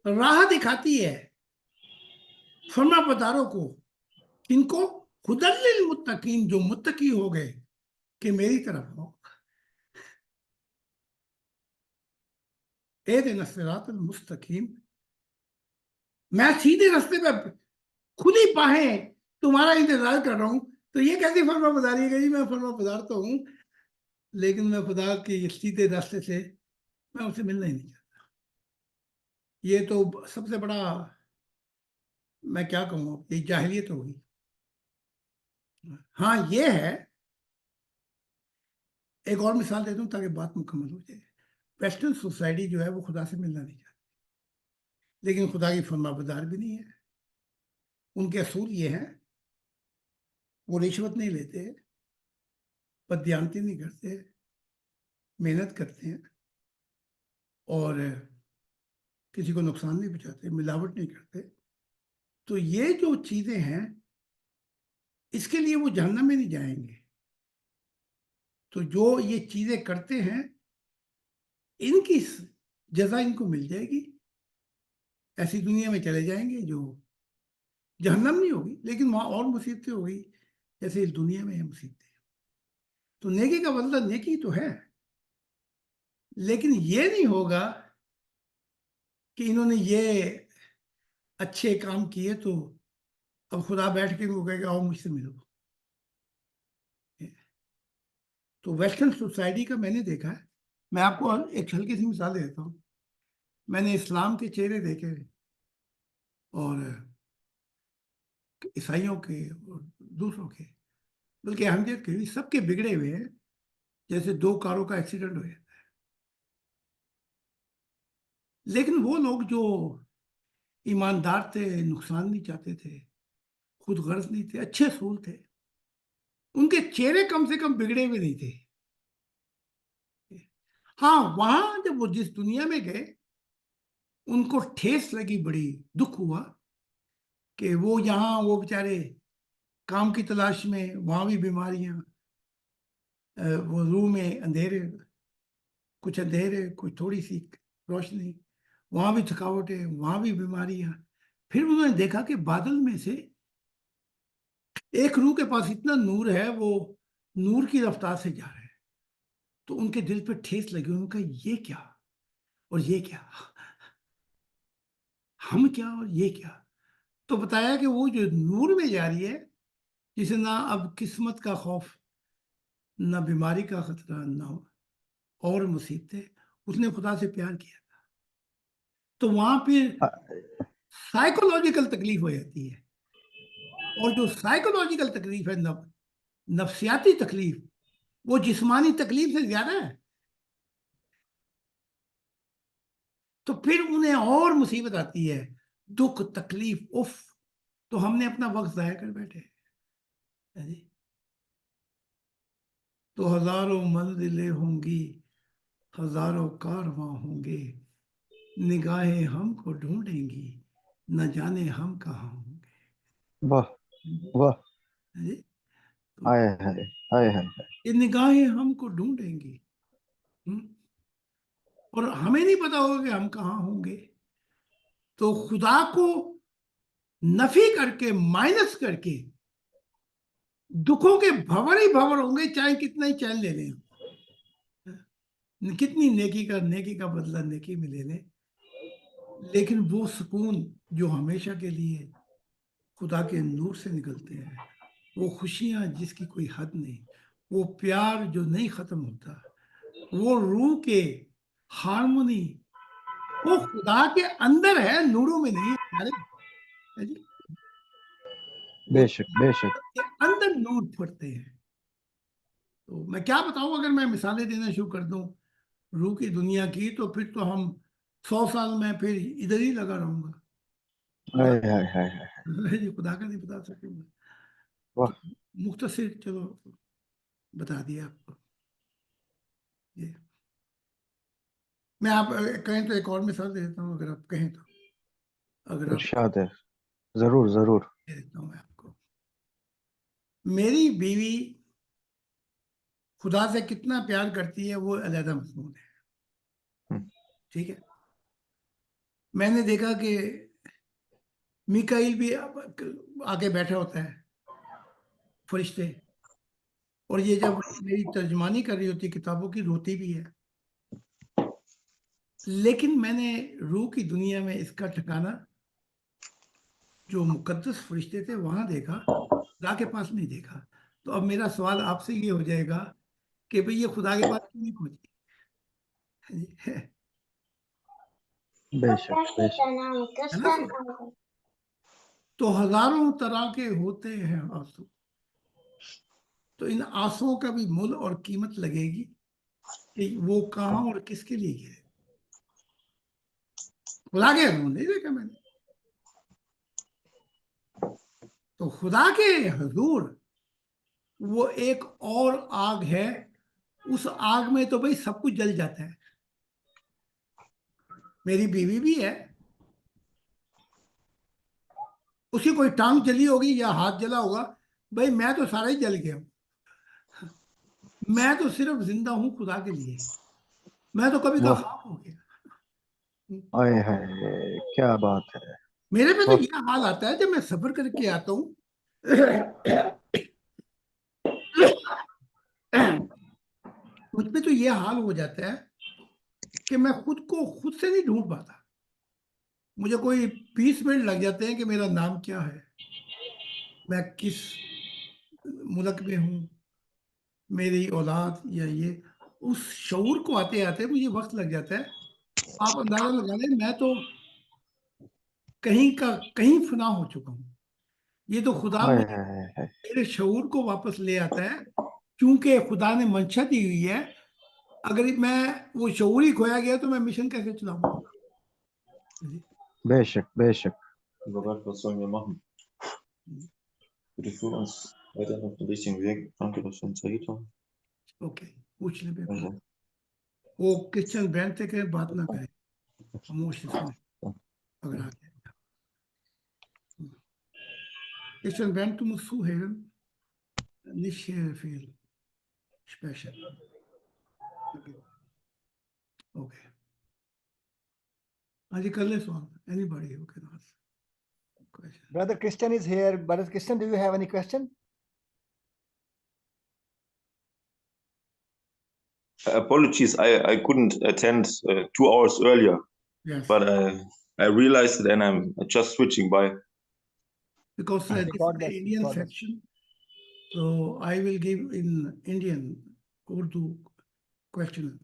راہ دکھاتی ہے فرما برداروں کو. ان کو ھدی للمتقین، جو متقی ہو گئے کہ میری طرف ہو. اہدنا الصراط المستقیم، میں سیدھے راستے پہ کھلی باہیں تمہارا انتظار کر رہا ہوں. تو یہ کیسی فرما برداری ہے کہ جی میں فرما بردار تو ہوں لیکن میں خدا کے سیدھے راستے سے میں اسے ملنا ہی نہیں چاہتا. یہ تو سب سے بڑا، میں کیا کہوں، یہ جاہلیت ہوگی. ہاں یہ ہے، ایک اور مثال دیتا ہوں تاکہ بات مکمل ہو جائے. ویسٹرن سوسائٹی جو ہے وہ خدا سے ملنا نہیں چاہتی لیکن خدا کی فرما بردار بھی نہیں ہے. ان کے اصول یہ ہیں، وہ رشوت نہیں لیتے، بددیانتی نہیں کرتے، محنت کرتے ہیں اور کسی کو نقصان نہیں پہنچاتے، ملاوٹ نہیں کرتے. تو یہ جو چیزیں ہیں اس کے لیے وہ جہنم میں نہیں جائیں گے. تو جو یہ چیزیں کرتے ہیں ان کی جزا ان کو مل جائے گی. ایسی دنیا میں چلے جائیں گے جو جہنم نہیں ہوگی لیکن وہاں اور مصیبتیں ہوگی جیسے اس دنیا میں ہیں مصیبتیں. تو نیکی کا بدلہ نیکی تو ہے لیکن یہ نہیں ہوگا کہ انہوں نے یہ اچھے کام کیے تو اب خدا بیٹھ کے وہ کہے گا آؤ مجھ سے ملو. تو ویسٹرن سوسائٹی کا میں نے دیکھا ہے. میں آپ کو ایک ہلکی سی مثال دیتا ہوں. میں نے اسلام کے چہرے دیکھے اور عیسائیوں کے اور دوسروں کے، بلکہ احمدیت کے بھی، سب کے بگڑے ہوئے ہیں جیسے دو کاروں کا ایکسیڈنٹ ہو جاتا ہے. لیکن وہ لوگ جو ایماندار تھے، نقصان نہیں چاہتے تھے، خود غرض نہیں تھے، اچھے اصول تھے، ان کے چہرے کم سے کم بگڑے ہوئے نہیں تھے. ہاں وہاں جب وہ جس دنیا میں گئے ان کو ٹھیس لگی، بڑی دکھ ہوا کہ وہ یہاں وہ بیچارے کام کی تلاش میں، وہاں بھی بیماریاں، وہ روح میں اندھیرے، کچھ اندھیرے کچھ تھوڑی سی روشنی، وہاں بھی تھکاوٹیں، وہاں بھی بیماریاں. پھر انہوں نے دیکھا کہ بادل میں سے ایک روح کے پاس اتنا نور ہے، وہ نور کی رفتار سے جا رہا ہے. تو ان کے دل پہ ٹھیس لگی. انہوں نے کہا یہ کیا اور یہ کیا، ہم کیا اور یہ کیا. تو بتایا کہ وہ جو نور میں جا رہی ہے، جسے نہ اب قسمت کا خوف، نہ بیماری کا خطرہ، نہ اور مصیبتیں، اس نے خدا سے پیار کیا تھا. تو وہاں پھر سائیکولوجیکل تکلیف ہو جاتی ہے. اور جو سائیکولوجیکل تکلیف ہے، نفسیاتی تکلیف، وہ جسمانی تکلیف سے زیادہ ہے. تو پھر انہیں اور مصیبت آتی ہے، دکھ، تکلیف، اف. تو ہم نے اپنا وقت ضائع کر بیٹھے. تو ہزاروں منزلیں ہوں گی، ہزاروں کارواں ہوں گے، نگاہیں ہم کو ڈھونڈیں گی، نہ جانے ہم کہاں ہوں واہ گے. واہ، تو ہائے ہائے ہائے ہائے. یہ نگاہیں ہم کو ڈھونڈیں گی، اور ہمیں نہیں پتا ہوگا کہ ہم کہاں ہوں گے. تو خدا کو نفی کر کے، مائنس کر کے، دکھوں کے بھور ہی بھور ہوں گے، چاہے کتنا ہی چین لے لیں، کتنی نیکی کا بدلہ نیکی میں لے لیں. لیکن وہ سکون جو ہمیشہ کے لیے خدا کے نور سے نکلتے ہیں، وہ خوشیاں جس کی کوئی حد نہیں، وہ پیار جو نہیں ختم ہوتا، وہ روح کے ہارمونی، وہ خدا کے اندر ہے، نوروں میں نہیں ہے. وہ بے شک بے شک. کے اندر نور پھٹتے ہیں. تو میں کیا بتاؤں، اگر میں مثالیں دینا شروع کر دوں روح کی دنیا کی، تو پھر تو ہم 100 سال میں پھر ادھر ہی لگا رہوں گا. ہائے ہائے ہائے ہائے. خدا کا نہیں بتا سکوں گا. واہ. تو مختصر چلو بتا دیا آپ کو. یہ میں آپ کہیں تو ایک اور مثال دے دیتا ہوں، اگر آپ کہیں تو. اگر آپ ارشاد ہے، ضرور ضرور. دے دیتا ہوں میں آپ کو. میری بیوی خدا سے کتنا پیار کرتی ہے وہ علیحدہ مضمون ہے. ٹھیک ہے. میں نے دیکھا کہ میکائیل بھی آگے بیٹھا ہوتا ہے، فرشتے، اور یہ جب میری ترجمانی کر رہی ہوتی کتابوں کی، روتی بھی ہے. لیکن میں نے روح کی دنیا میں اس کا ٹھکانہ جو مقدس فرشتے تھے وہاں دیکھا، خدا کے پاس نہیں دیکھا. تو اب میرا سوال آپ سے یہ ہو جائے گا کہ بھئی یہ خدا کے پاس کیوں نہیں پہنچی؟ بے شک بے شک. ہے نا؟ تو ہزاروں طرح کے ہوتے ہیں آنسو. تو ان آنسوؤں کا بھی مول اور قیمت لگے گی کہ وہ کہاں اور کس کے لیے گئے. خدا کے حضور نہیں دیکھا میں نے. تو خدا کے حضور وہ ایک اور آگ ہے. اس آگ میں تو بھئی سب کچھ جل جاتا ہے. میری بیوی بھی ہے، اس کی کوئی ٹانگ جلی ہوگی یا ہاتھ جلا ہوگا، بھئی میں تو سارا ہی جل گیا ہوں. میں تو صرف زندہ ہوں خدا کے لیے. میں تو کبھی کا واہ. خاک ہو گیا. ہائے ہائے، کیا بات ہے. میرے پہ تو واہ. یہ حال آتا ہے جب میں سفر کر کے آتا ہوں، مجھ پہ تو یہ حال ہو جاتا ہے کہ میں خود کو خود سے نہیں ڈھونڈ پاتا. مجھے کوئی 20 منٹ لگ جاتے ہیں کہ میرا نام کیا ہے، میں کس ملک میں ہوں، میری اولاد یا یہ، اس شعور کو آتے آتے مجھے وقت لگ جاتا ہے۔ آپ اندازہ لگا لیں میں تو کہیں کا کہیں فنا ہو چکا ہوں، یہ تو خدا ہائے مجھے ہائے ہائے ہائے۔ میرے شعور کو واپس لے آتا ہے، کیونکہ خدا نے منشا دی ہوئی ہے۔ اگر میں وہ شعور ہی کھویا گیا تو میں مشن کیسے چلاؤں گا؟ بے شک بے شک۔ Robert, was sollen wir machen? Bitte führ uns weiter auf den richtigen Weg. Danke, dass du uns erhielt hast. Okay پوچھ لیں بے Also, وہ کرسچن بینڈ سے کہ بات نہ کریں، خاموش سے سنیں اگر آ جائے۔ Christian, wenn du musst zuhören, nicht viel sprechen. Okay. Aji kar le swan. Anybody who can ask question. Brother Christian is here. Brother Christian, do you have any question? apologies, I couldn't attend 2 hours earlier, Yes. but I realized it and I'm just switching by. Because this is God the bless you. Indian God bless section, so I will give in Indian Urdu question.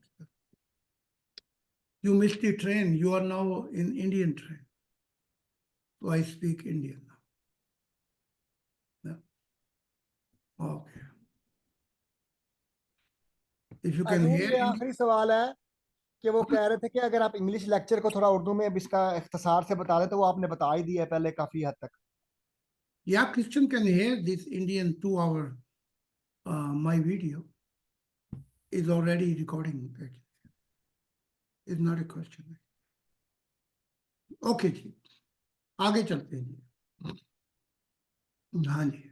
You missed the train. You are now in Indian train. So I speak Indian now. Yeah. Okay. If you can حضور hear یہ Indian, آخری سوال ہے کہ وہ کہہ رہے تھے کہ اگر آپ انگلش لیکچر کو تھوڑا اردو میں اب اس کا اختصار سے بتا دیں تو وہ آپ نے بتا ہی دیا ہے پہلے کافی حد تک۔ yeah, Christian can hear this Indian 2 hour. My video is already recording. It's not a question. Okay جی آگے چلتے ہیں جی۔ ہاں جی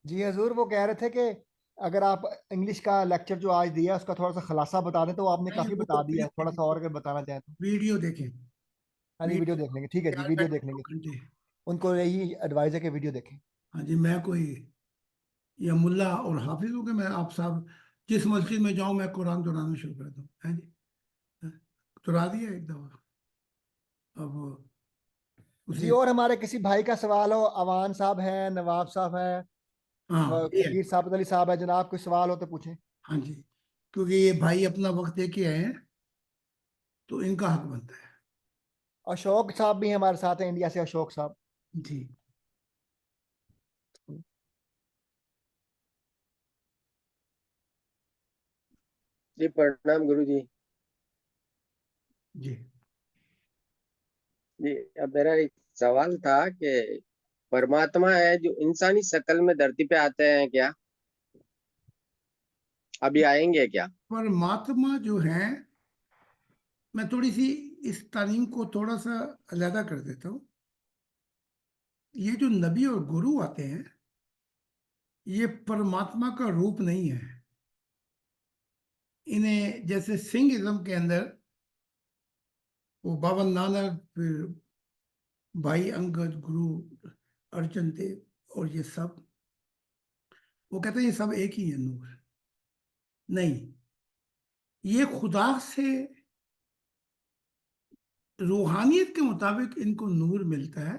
جی حضور وہ کہہ رہے تھے کہ اگر آپ انگلش کا لیکچر جو آج دیا اس کا تھوڑا سا خلاصہ بتا دیں تو آپ نے کافی بتا دیا ہے، تھوڑا سا اور اگر بتانا چاہیں تو۔ ویڈیو دیکھیں۔ ہاں جی ویڈیو دیکھ لیں گے، ٹھیک ہے جی ویڈیو دیکھ لیں گے، ان کو یہی ایڈوائز ہے کہ ویڈیو دیکھیں۔ ہاں جی میں کوئی یا ملا اور حافظ ہوں کہ میں آپ صاحب جس مسجد میں جاؤں میں قرآن دہرانا شروع کر دوں؟ ہاں جی دہرا دیا ایک دفعہ۔ اب جی اور ہمارے کسی بھائی کا سوال ہو، اوان صاحب ہیں، نواب صاحب ہیں، ہاں فقیر ثابت علی صاحب ہے، جناب کوئی سوال ہو تو پوچھیں۔ ہاں جی کیونکہ یہ بھائی اپنا وقت دے کے آئے ہیں تو ان کا حق بنتا ہے۔ اشوک صاحب بھی ہمارے ساتھ ہیں انڈیا سے، اشوک صاحب۔ جی جی پرنام گرو جی۔ جی جی اب میرا ایک سوال تھا کہ پرماتما ہے جو انسانی شکل میں دھرتی پہ آتے ہیں کیا؟ ابھی آئیں گے کیا؟ پرماتما جو ہیں، میں تھوڑی سی اس تعلیم کو تھوڑا سا علیحدہ کر دیتا ہوں۔ یہ جو نبی اور گرو آتے ہیں یہ پرماتما کا روپ نہیں ہے۔ انہیں جیسے سنگھ ازم کے اندر وہ بابا نانک، پھر بھائی انگد، گرو ارجن دیو اور یہ سب، وہ کہتے ہیں یہ سب ایک ہی ہے، نور نہیں، یہ خدا سے روحانیت کے مطابق ان کو نور ملتا ہے،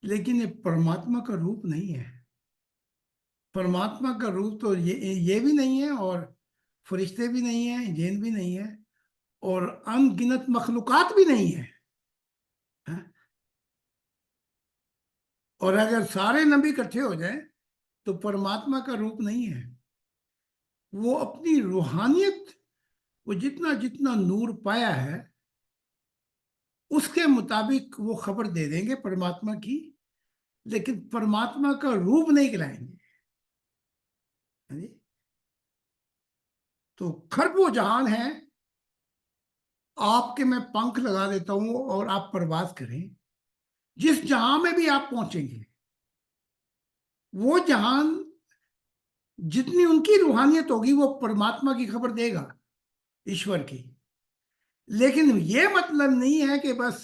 لیکن یہ پرماتما کا روپ نہیں ہے۔ پرماتما کا روپ تو یہ بھی نہیں ہے، اور فرشتے بھی نہیں ہیں، جین بھی نہیں ہے، اور ان گنت مخلوقات بھی نہیں ہے۔ اور اگر سارے نبی اکٹھے ہو جائیں تو پرماتما کا روپ نہیں ہے۔ وہ اپنی روحانیت، وہ جتنا جتنا نور پایا ہے اس کے مطابق وہ خبر دے دیں گے پرماتما کی، لیکن پرماتما کا روپ نہیں گلائیں گے۔ تو کھربوں جہان ہے آپ کے، میں پنکھ لگا دیتا ہوں اور آپ پرواز کریں، جس جہاں میں بھی آپ پہنچیں گے وہ جہان جتنی ان کی روحانیت ہوگی وہ پرماتما کی خبر دے گا، ایشور کی۔ لیکن یہ مطلب نہیں ہے کہ بس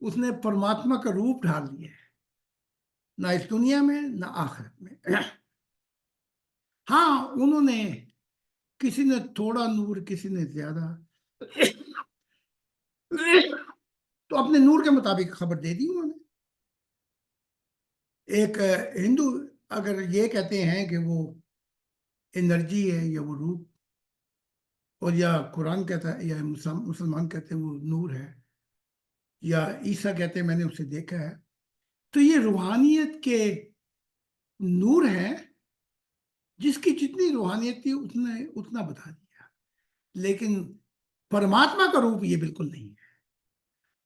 اس نے پرماتما کا روپ ڈھال لیا ہے، نہ اس دنیا میں نہ آخرت میں۔ ہاں انہوں نے، کسی نے تھوڑا نور، کسی نے زیادہ، تو اپنے نور کے مطابق خبر دے دی انہوں نے. ایک ہندو اگر یہ کہتے ہیں کہ وہ انرجی ہے یا وہ روح، اور یا قرآن کہتا ہے یا مسلمان کہتے ہیں وہ نور ہے، یا عیسیٰ کہتے ہیں میں نے اسے دیکھا ہے، تو یہ روحانیت کے نور ہیں، جس کی جتنی روحانیت تھی اتنا بتا دیا. لیکن پرماتما کا روپ یہ بالکل نہیں ہے.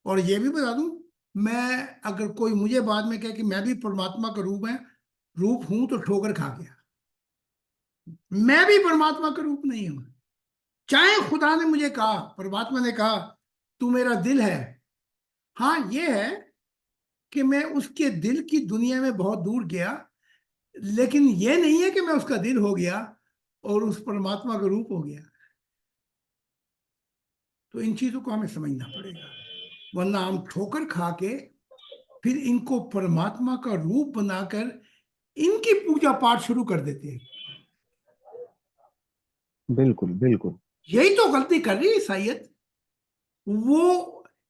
اور یہ بھی بتا دوں، میں اگر کوئی مجھے بعد میں کہے کہ میں بھی پرماتما کا روپ ہوں تو ٹھوکر کھا گیا. میں بھی پرماتما کا روپ نہیں ہوں. چاہے خدا نے مجھے کہا، پرماتما نے کہا تو میرا دل ہے، ہاں یہ ہے کہ میں اس کے دل کی دنیا میں بہت دور گیا، لیکن یہ نہیں ہے کہ میں اس کا دل ہو گیا اور اس پرماتما کا روپ ہو گیا. تو ان چیزوں کو ہمیں سمجھنا پڑے گا، ورنہ ہم ٹھوکر کھا کے پھر ان کو پرماتما کا روپ بنا کر ان کی پوجا پاٹ شروع کر دیتے ہیں. بالکل بالکل. یہی تو غلطی کر رہی ہے عیسائیت. وہ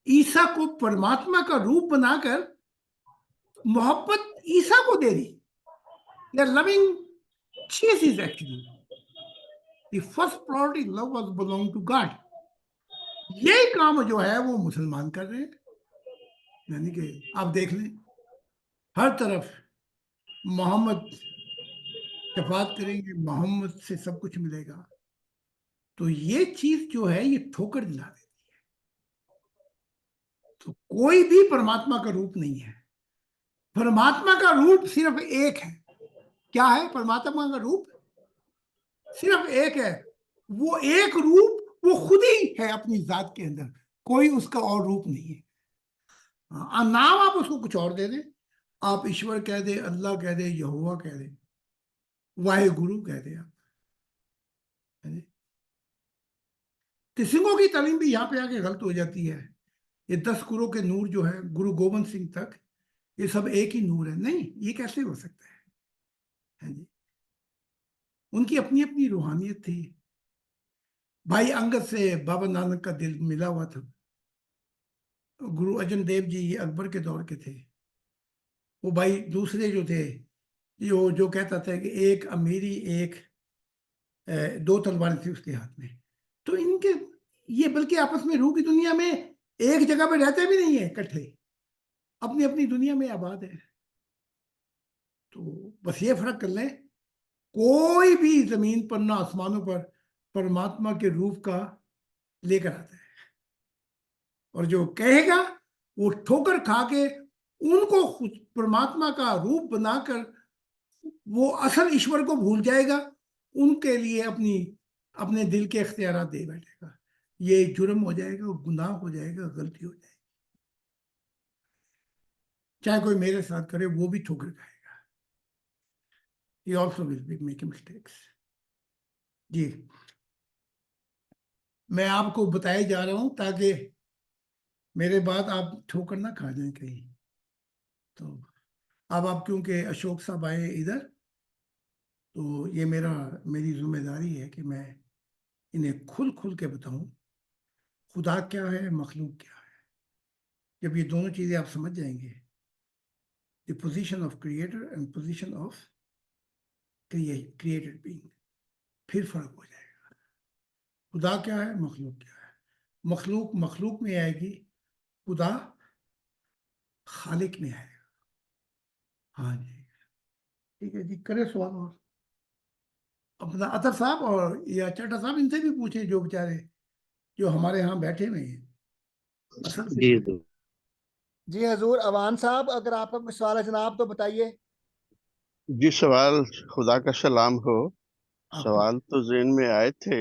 عیسیٰ کو پرماتما کا روپ بنا کر محبت عیسیٰ کو دے رہی. They are loving Jesus actually. The first priority love was belong to God. یہی کام جو ہے وہ مسلمان کر رہے ہیں. یعنی کہ آپ دیکھ لیں ہر طرف محمد شفاعت کریں گے، محمد سے سب کچھ ملے گا. تو یہ چیز جو ہے یہ ٹھوکر دلا دیتی ہے. تو کوئی بھی پرماتما کا روپ نہیں ہے. پرماتما کا روپ صرف ایک ہے. کیا ہے پرماتما کا روپ؟ صرف ایک ہے. وہ ایک روپ وہ خود ہی ہے اپنی ذات کے اندر، کوئی اس کا اور روپ نہیں ہے. نام آپ اس کو کچھ اور دے دیں، آپ ایشور کہہ دیں، اللہ کہہ دیں، یہوہ کہہ دیں، واحد گرو کہہ دیں. آپ سنگھوں کی تعلیم بھی یہاں پہ آ کے غلط ہو جاتی ہے. یہ 10 گرو کے نور جو ہے گرو گوبند سنگھ تک یہ سب ایک ہی نور ہے. نہیں، یہ کیسے ہو سکتا ہے؟ ان کی اپنی اپنی روحانیت تھی. بھائی انگد سے بابا نانک کا دل ملا ہوا تھا. گرو ارجن دیو جی یہ اکبر کے دور کے تھے. وہ بھائی دوسرے جو تھے جو کہتا تھا کہ ایک امیری ایک 2 تلواریں تھی اس کے ہاتھ میں. تو ان کے یہ بلکہ آپس میں روح کی دنیا میں ایک جگہ پہ رہتے بھی نہیں ہیں اکٹھے، اپنی اپنی دنیا میں آباد ہے. تو بس یہ فرق کر لیں، کوئی بھی زمین پر نہ آسمانوں پر پرماتما کے روپ کا لے کر آتا ہے. اور جو کہے گا وہ ٹھوکر کھا کے ان کو خود پرماتما کا روپ بنا کر وہ اصل ایشور کو بھول جائے گا، ان کے لیے اپنے دل کے اختیارات دے بیٹھے گا. یہ جرم ہو جائے گا، گناہ ہو جائے گا، غلطی ہو جائے گی. چاہے کوئی میرے ساتھ کرے وہ بھی ٹھوکر کھائے گا. He also will be making mistakes. جی میں آپ کو بتائے جا رہا ہوں تاکہ میرے بعد آپ ٹھوکر نہ کھا جائیں کہیں. تو اب آپ کیونکہ اشوک صاحب آئے ادھر، تو یہ میری ذمہ داری ہے کہ میں انہیں کھل کے بتاؤں خدا کیا ہے، مخلوق کیا ہے. جب یہ دونوں چیزیں آپ سمجھ جائیں گے، the position of creator and position of created being، پھر فرق ہو جائے گا. خدا کیا ہے، مخلوق کیا ہے. مخلوق میں آئے گی، خدا خالق میں آئے گا. ہاں جی ٹھیک ہے جی. کرے سوال اور اپنا عطر صاحب اور یا چٹا صاحب ان سے بھی پوچھیں جو بیچارے جو ہمارے ہاں بیٹھے ہوئے ہیں. جی حضور اوان صاحب اگر آپ کا کوئی سوال ہے جناب تو بتائیے. جی سوال، خدا کا سلام ہو. سوال تو ذہن میں آئے تھے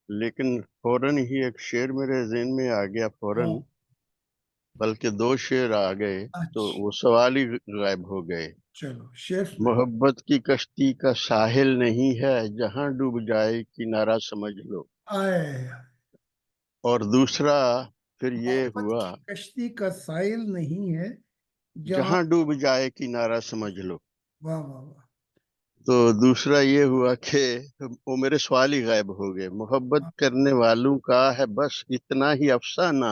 لیکن فوراً ہی ایک شعر میرے ذہن میں آ گیا فوراً، بلکہ 2 شعر آ گئے تو وہ سوال ہی غائب ہو گئے. چلو شعر محبت کی کشتی کا ساحل نہیں ہے، جہاں ڈوب جائے کنارہ سمجھ لو. اور دوسرا پھر یہ ہوا، کشتی کا ساحل نہیں ہے جہاں ڈوب جائے کنارہ سمجھ لو. واہ واہ واہ. تو دوسرا یہ ہوا کہ وہ میرے سوال ہی غائب ہو گئے. محبت کرنے والوں کا ہے بس اتنا ہی افسانہ،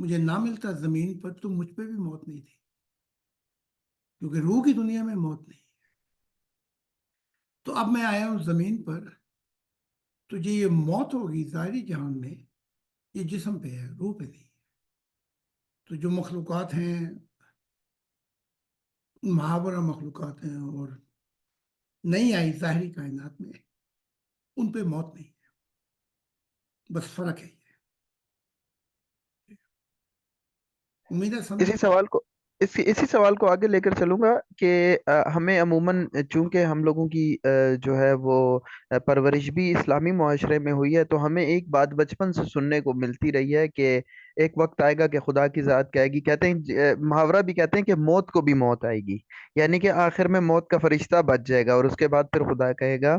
مجھے نہ ملتا زمین پر تو مجھ پہ بھی موت نہیں تھی، کیونکہ روح کی دنیا میں موت نہیں ہے۔ تو اب میں آیا ہوں زمین پر، تو یہ موت ہوگی ظاہری جہان میں، یہ جسم پہ ہے، روح پہ نہیں ہے۔ تو جو مخلوقات ہیں، محاورہ مخلوقات ہیں اور نہیں آئی ظاہری کائنات میں، ان پہ موت نہیں ہے، بس فرق ہے یہ۔ امید ہے سمجھ۔ اسی سوال کو آگے لے کر چلوں گا کہ ہمیں عموماً چونکہ ہم لوگوں کی جو ہے وہ پرورش بھی اسلامی معاشرے میں ہوئی ہے، تو ہمیں ایک بات بچپن سے سننے کو ملتی رہی ہے کہ ایک وقت آئے گا کہ خدا کی ذات کہے گی، کہتے ہیں محاورہ بھی کہتے ہیں کہ موت کو بھی موت آئے گی، یعنی کہ آخر میں موت کا فرشتہ بچ جائے گا، اور اس کے بعد پھر خدا کہے گا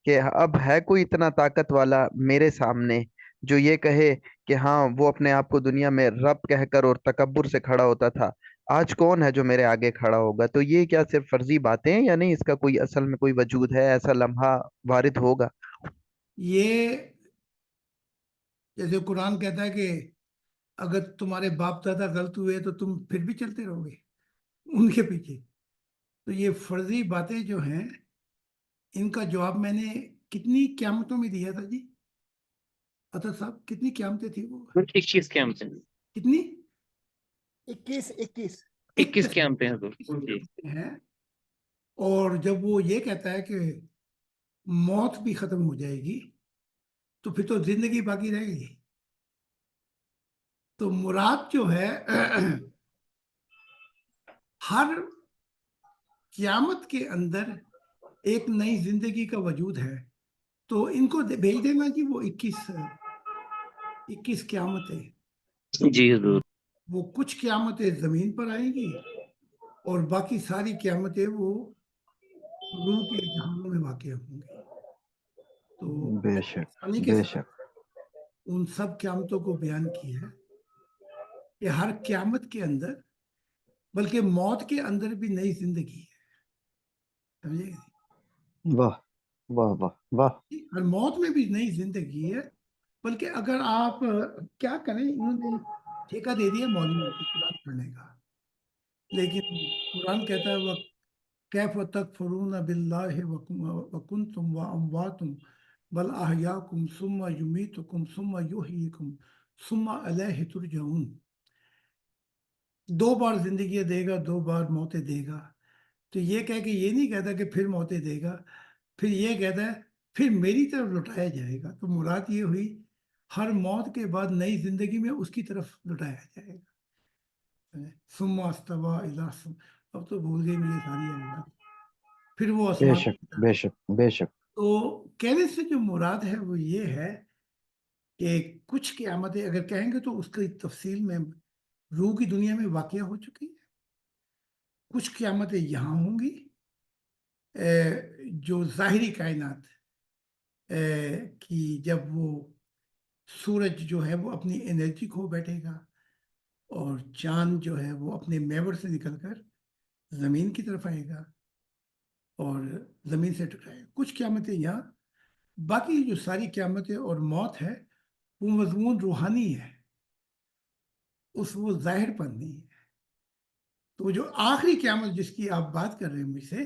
کہ اب ہے کوئی اتنا طاقت والا میرے سامنے جو یہ کہے کہ ہاں وہ اپنے آپ کو دنیا میں رب کہہ کر اور تکبر سے کھڑا ہوتا تھا، آج کون ہے جو میرے آگے کھڑا ہوگا؟ تو یہ کیا صرف فرضی باتیں ہیں یا نہیں، اس کا کوئی اصل میں کوئی وجود ہے، ایسا لمحہ وارد ہوگا؟ یہ جیسے قرآن کہتا ہے کہ اگر تمہارے باپ دادا غلط ہوئے تو تم پھر بھی چلتے رہو گے ان کے پیچھے۔ تو یہ فرضی باتیں جو ہیں، ان کا جواب میں نے کتنی قیامتوں میں دیا تھا جی عطا صاحب؟ کتنی قیامتیں تھی وہ؟ 21 قیامتیں، کتنی؟ 21 21 قیامتیں ہیں حضور جی۔ ہیں۔ اور جب وہ یہ کہتا ہے کہ موت بھی ختم ہو جائے گی تو پھر تو زندگی باقی رہے گی۔ تو مراد جو ہے ہر قیامت کے اندر ایک نئی زندگی کا وجود ہے۔ تو ان کو بھیج دینا جی وہ 21 قیامتیں، جی حضور وہ کچھ قیامتیں زمین پر آئیں گی اور باقی ساری قیامتیں وہ روح کے جہانوں میں واقع ہوں گی۔ تو بے شک، انسانی کے بے ساتھ شک۔ ان سب قیامتوں کو بیان کیا ہے کہ ہر قیامت کے اندر، بلکہ موت کے اندر بھی نئی زندگی ہے، سمجھے گا؟ واہ واہ واہ واہ۔ ہر موت میں بھی نئی زندگی ہے۔ بلکہ اگر آپ کیا کریں، انہوں نے ٹھیکہ دے دیا مولویوں کو قرآن پڑھنے کا، لیکن قرآن کہتا ہے وَكَيْفَ تَكْفُرُونَ بِاللَّهِ وَكُنْتُمْ وَأَمْوَاتٌ بَلْ أَحْيَاءٌ ثُمَّ يُمِيتُكُمْ ثُمَّ يُحْيِيكُمْ ثُمَّ إِلَيْهِ تُرْجَعُونَ۔ 2 بار زندگیاں دے گا، 2 بار موتیں دے گا۔ تو یہ کہہ کہ یہ نہیں کہتا کہ پھر موتیں دے گا، پھر یہ کہتا ہے پھر میری طرف لوٹایا جائے گا۔ تو مراد یہ ہوئی ہر موت کے بعد نئی زندگی میں اس کی طرف لوٹایا جائے گا۔ ثم استوى الى اب تو بھول گئی مجھے ساری آیات۔ پھر وہ بے آسمان شک، کی طرف۔ بے شک، بے شک۔ تو کہنے سے جو مراد ہے وہ یہ ہے کہ کچھ قیامتیں اگر کہیں گے تو اس کی تفصیل میں روح کی دنیا میں واقع ہو چکی ہے، کچھ قیامتیں یہاں ہوں گی جو ظاہری کائنات کی جب وہ سورج جو ہے وہ اپنی انرجی کھو بیٹھے گا اور چاند جو ہے وہ اپنے محور سے نکل کر زمین کی طرف آئے گا اور زمین سے ٹکرائے گا، کچھ قیامتیں یہاں۔ باقی جو ساری قیامتیں اور موت ہے وہ مضمون روحانی ہے، اس وہ ظاہر پر نہیں ہے۔ تو جو آخری قیامت جس کی آپ بات کر رہے ہیں مجھ سے،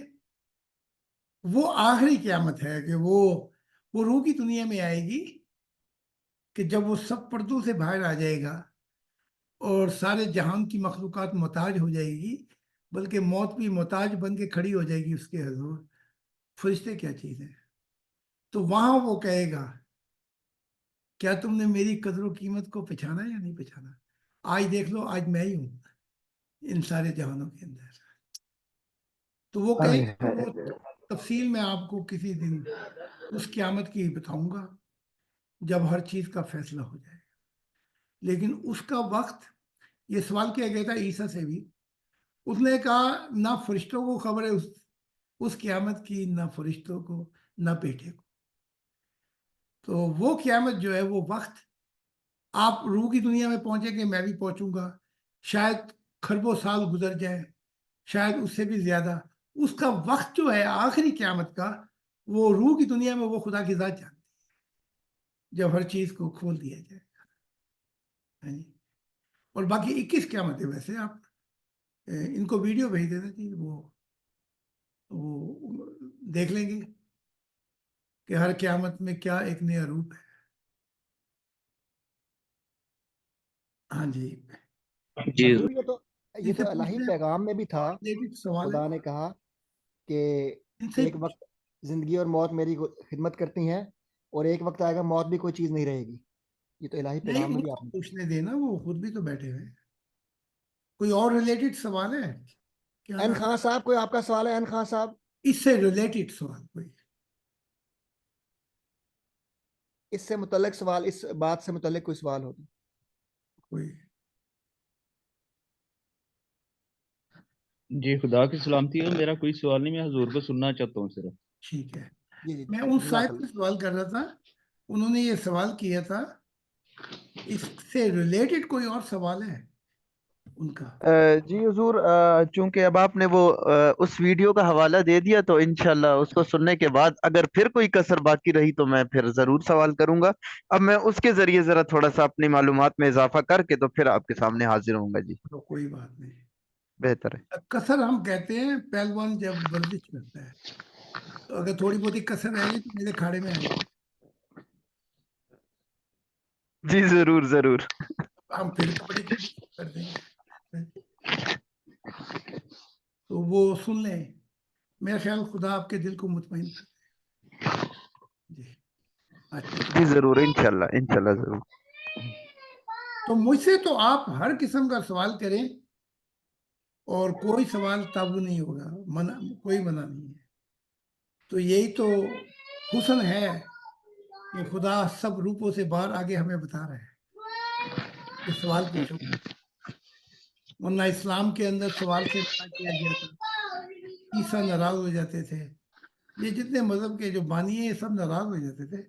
وہ آخری قیامت ہے کہ وہ روح کی دنیا میں آئے گی کہ جب وہ سب پردوں سے باہر آ جائے گا اور سارے جہان کی مخلوقات محتاج ہو جائے گی، بلکہ موت بھی محتاج بن کے کھڑی ہو جائے گی اس کے حضور، فرشتے کیا چیز ہے۔ تو وہاں وہ کہے گا کیا تم نے میری قدر و قیمت کو پہچانا یا نہیں پہچانا؟ آج دیکھ لو، آج میں ہی ہوں ان سارے جہانوں کے اندر۔ تو وہ کہے گا، وہ تفصیل میں آپ کو کسی دن اس قیامت کی بتاؤں گا جب ہر چیز کا فیصلہ ہو جائے گا۔ لیکن اس کا وقت، یہ سوال کیا گیا تھا عیسیٰ سے بھی، اس نے کہا نہ فرشتوں کو خبر ہے اس قیامت کی، نہ فرشتوں کو، نہ بیٹے کو۔ تو وہ قیامت جو ہے وہ وقت، آپ روح کی دنیا میں پہنچیں گے، میں بھی پہنچوں گا، شاید کھربوں سال گزر جائیں، شاید اس سے بھی زیادہ۔ اس کا وقت جو ہے آخری قیامت کا، وہ روح کی دنیا میں وہ خدا کی ذات جانتی ہے جب ہر چیز کو کھول دیا جائے گا۔ اور باقی 21 قیامتیں ویسے آپ ان کو ویڈیو بھیج دینا جی، وہ دیکھ لیں گے کہ ہر قیامت میں کیا ایک نیا روپ ہے. ہاں جی، جی حضور حضور یہ ان سے تو پوچھ الہی لیں. پیغام میں بھی تھا. related سوال ہے خدا نے کہا کہ ان سے ایک وقت زندگی اور موت میری خدمت کرتی ہیں اور ایک وقت آئے گا موت بھی کوئی چیز نہیں رہے گی. یہ تو الہی نہیں، پیغام میں ان بھی کو آپ نے. پوچھنے دینا، وہ خود بھی تو بیٹھے ہوئے ہیں. کوئی اور ریلیٹڈ سوال ہے کیا این نام؟ خان صاحب کوئی آپ کا سوال ہے؟ این خان صاحب اس سے ریلیٹڈ سوال کوئی؟ اس سے متعلق سوال، اس بات سے متعلق کوئی سوال ہو؟ کوئی جی خدا کی سلامتی ہو. میرا کوئی سوال نہیں، میں حضور کو سننا چاہتا ہوں صرف. ٹھیک ہے. جی میں ان جزاک صاحب اللہ. سے سوال کر رہا تھا، انہوں نے یہ سوال کیا تھا، اس سے ریلیٹڈ کوئی اور سوال ہے ان کا؟ جی حضور، چونکہ اب آپ نے وہ اس ویڈیو کا حوالہ دے دیا تو انشاءاللہ اس کو سننے کے بعد اگر پھر کوئی کسر باقی رہی تو میں پھر ضرور سوال کروں گا. اب میں اس کے ذریعے ذرا تھوڑا سا اپنی معلومات میں اضافہ کر کے تو پھر آپ کے سامنے حاضر ہوں گا. جی تو کوئی بات نہیں. بہتر ہے. کسر ہم کہتے ہیں پہلوان جب ورزش کرتا ہے، تو اگر تھوڑی بہت کسر رہ گئی تو میرے کھاڑے میں آئے. جی ضرور ضرور. ہم پھر کبڈی کر دیں گے. تو وہ سن لیں. میرا خیال خدا آپ کے دل کو مطمئن کر دے. جی اچھا. جی ضرور، انشاءاللہ انشاءاللہ ضرور. تو مجھ سے تو آپ ہر قسم کا سوال کریں اور کوئی سوال تابو نہیں ہوگا، کوئی منع نہیں ہے. تو یہی تو حسن ہے کہ خدا سب روپوں سے باہر آگے ہمیں بتا رہا ہے کہ سوال پوچھو. ورنہ اسلام کے اندر سوال سے منع کیا گیا تھا، عیسیٰ ناراض ہو جاتے تھے. یہ جتنے مذہب کے جو بانی ہیں یہ سب ناراض ہو جاتے تھے،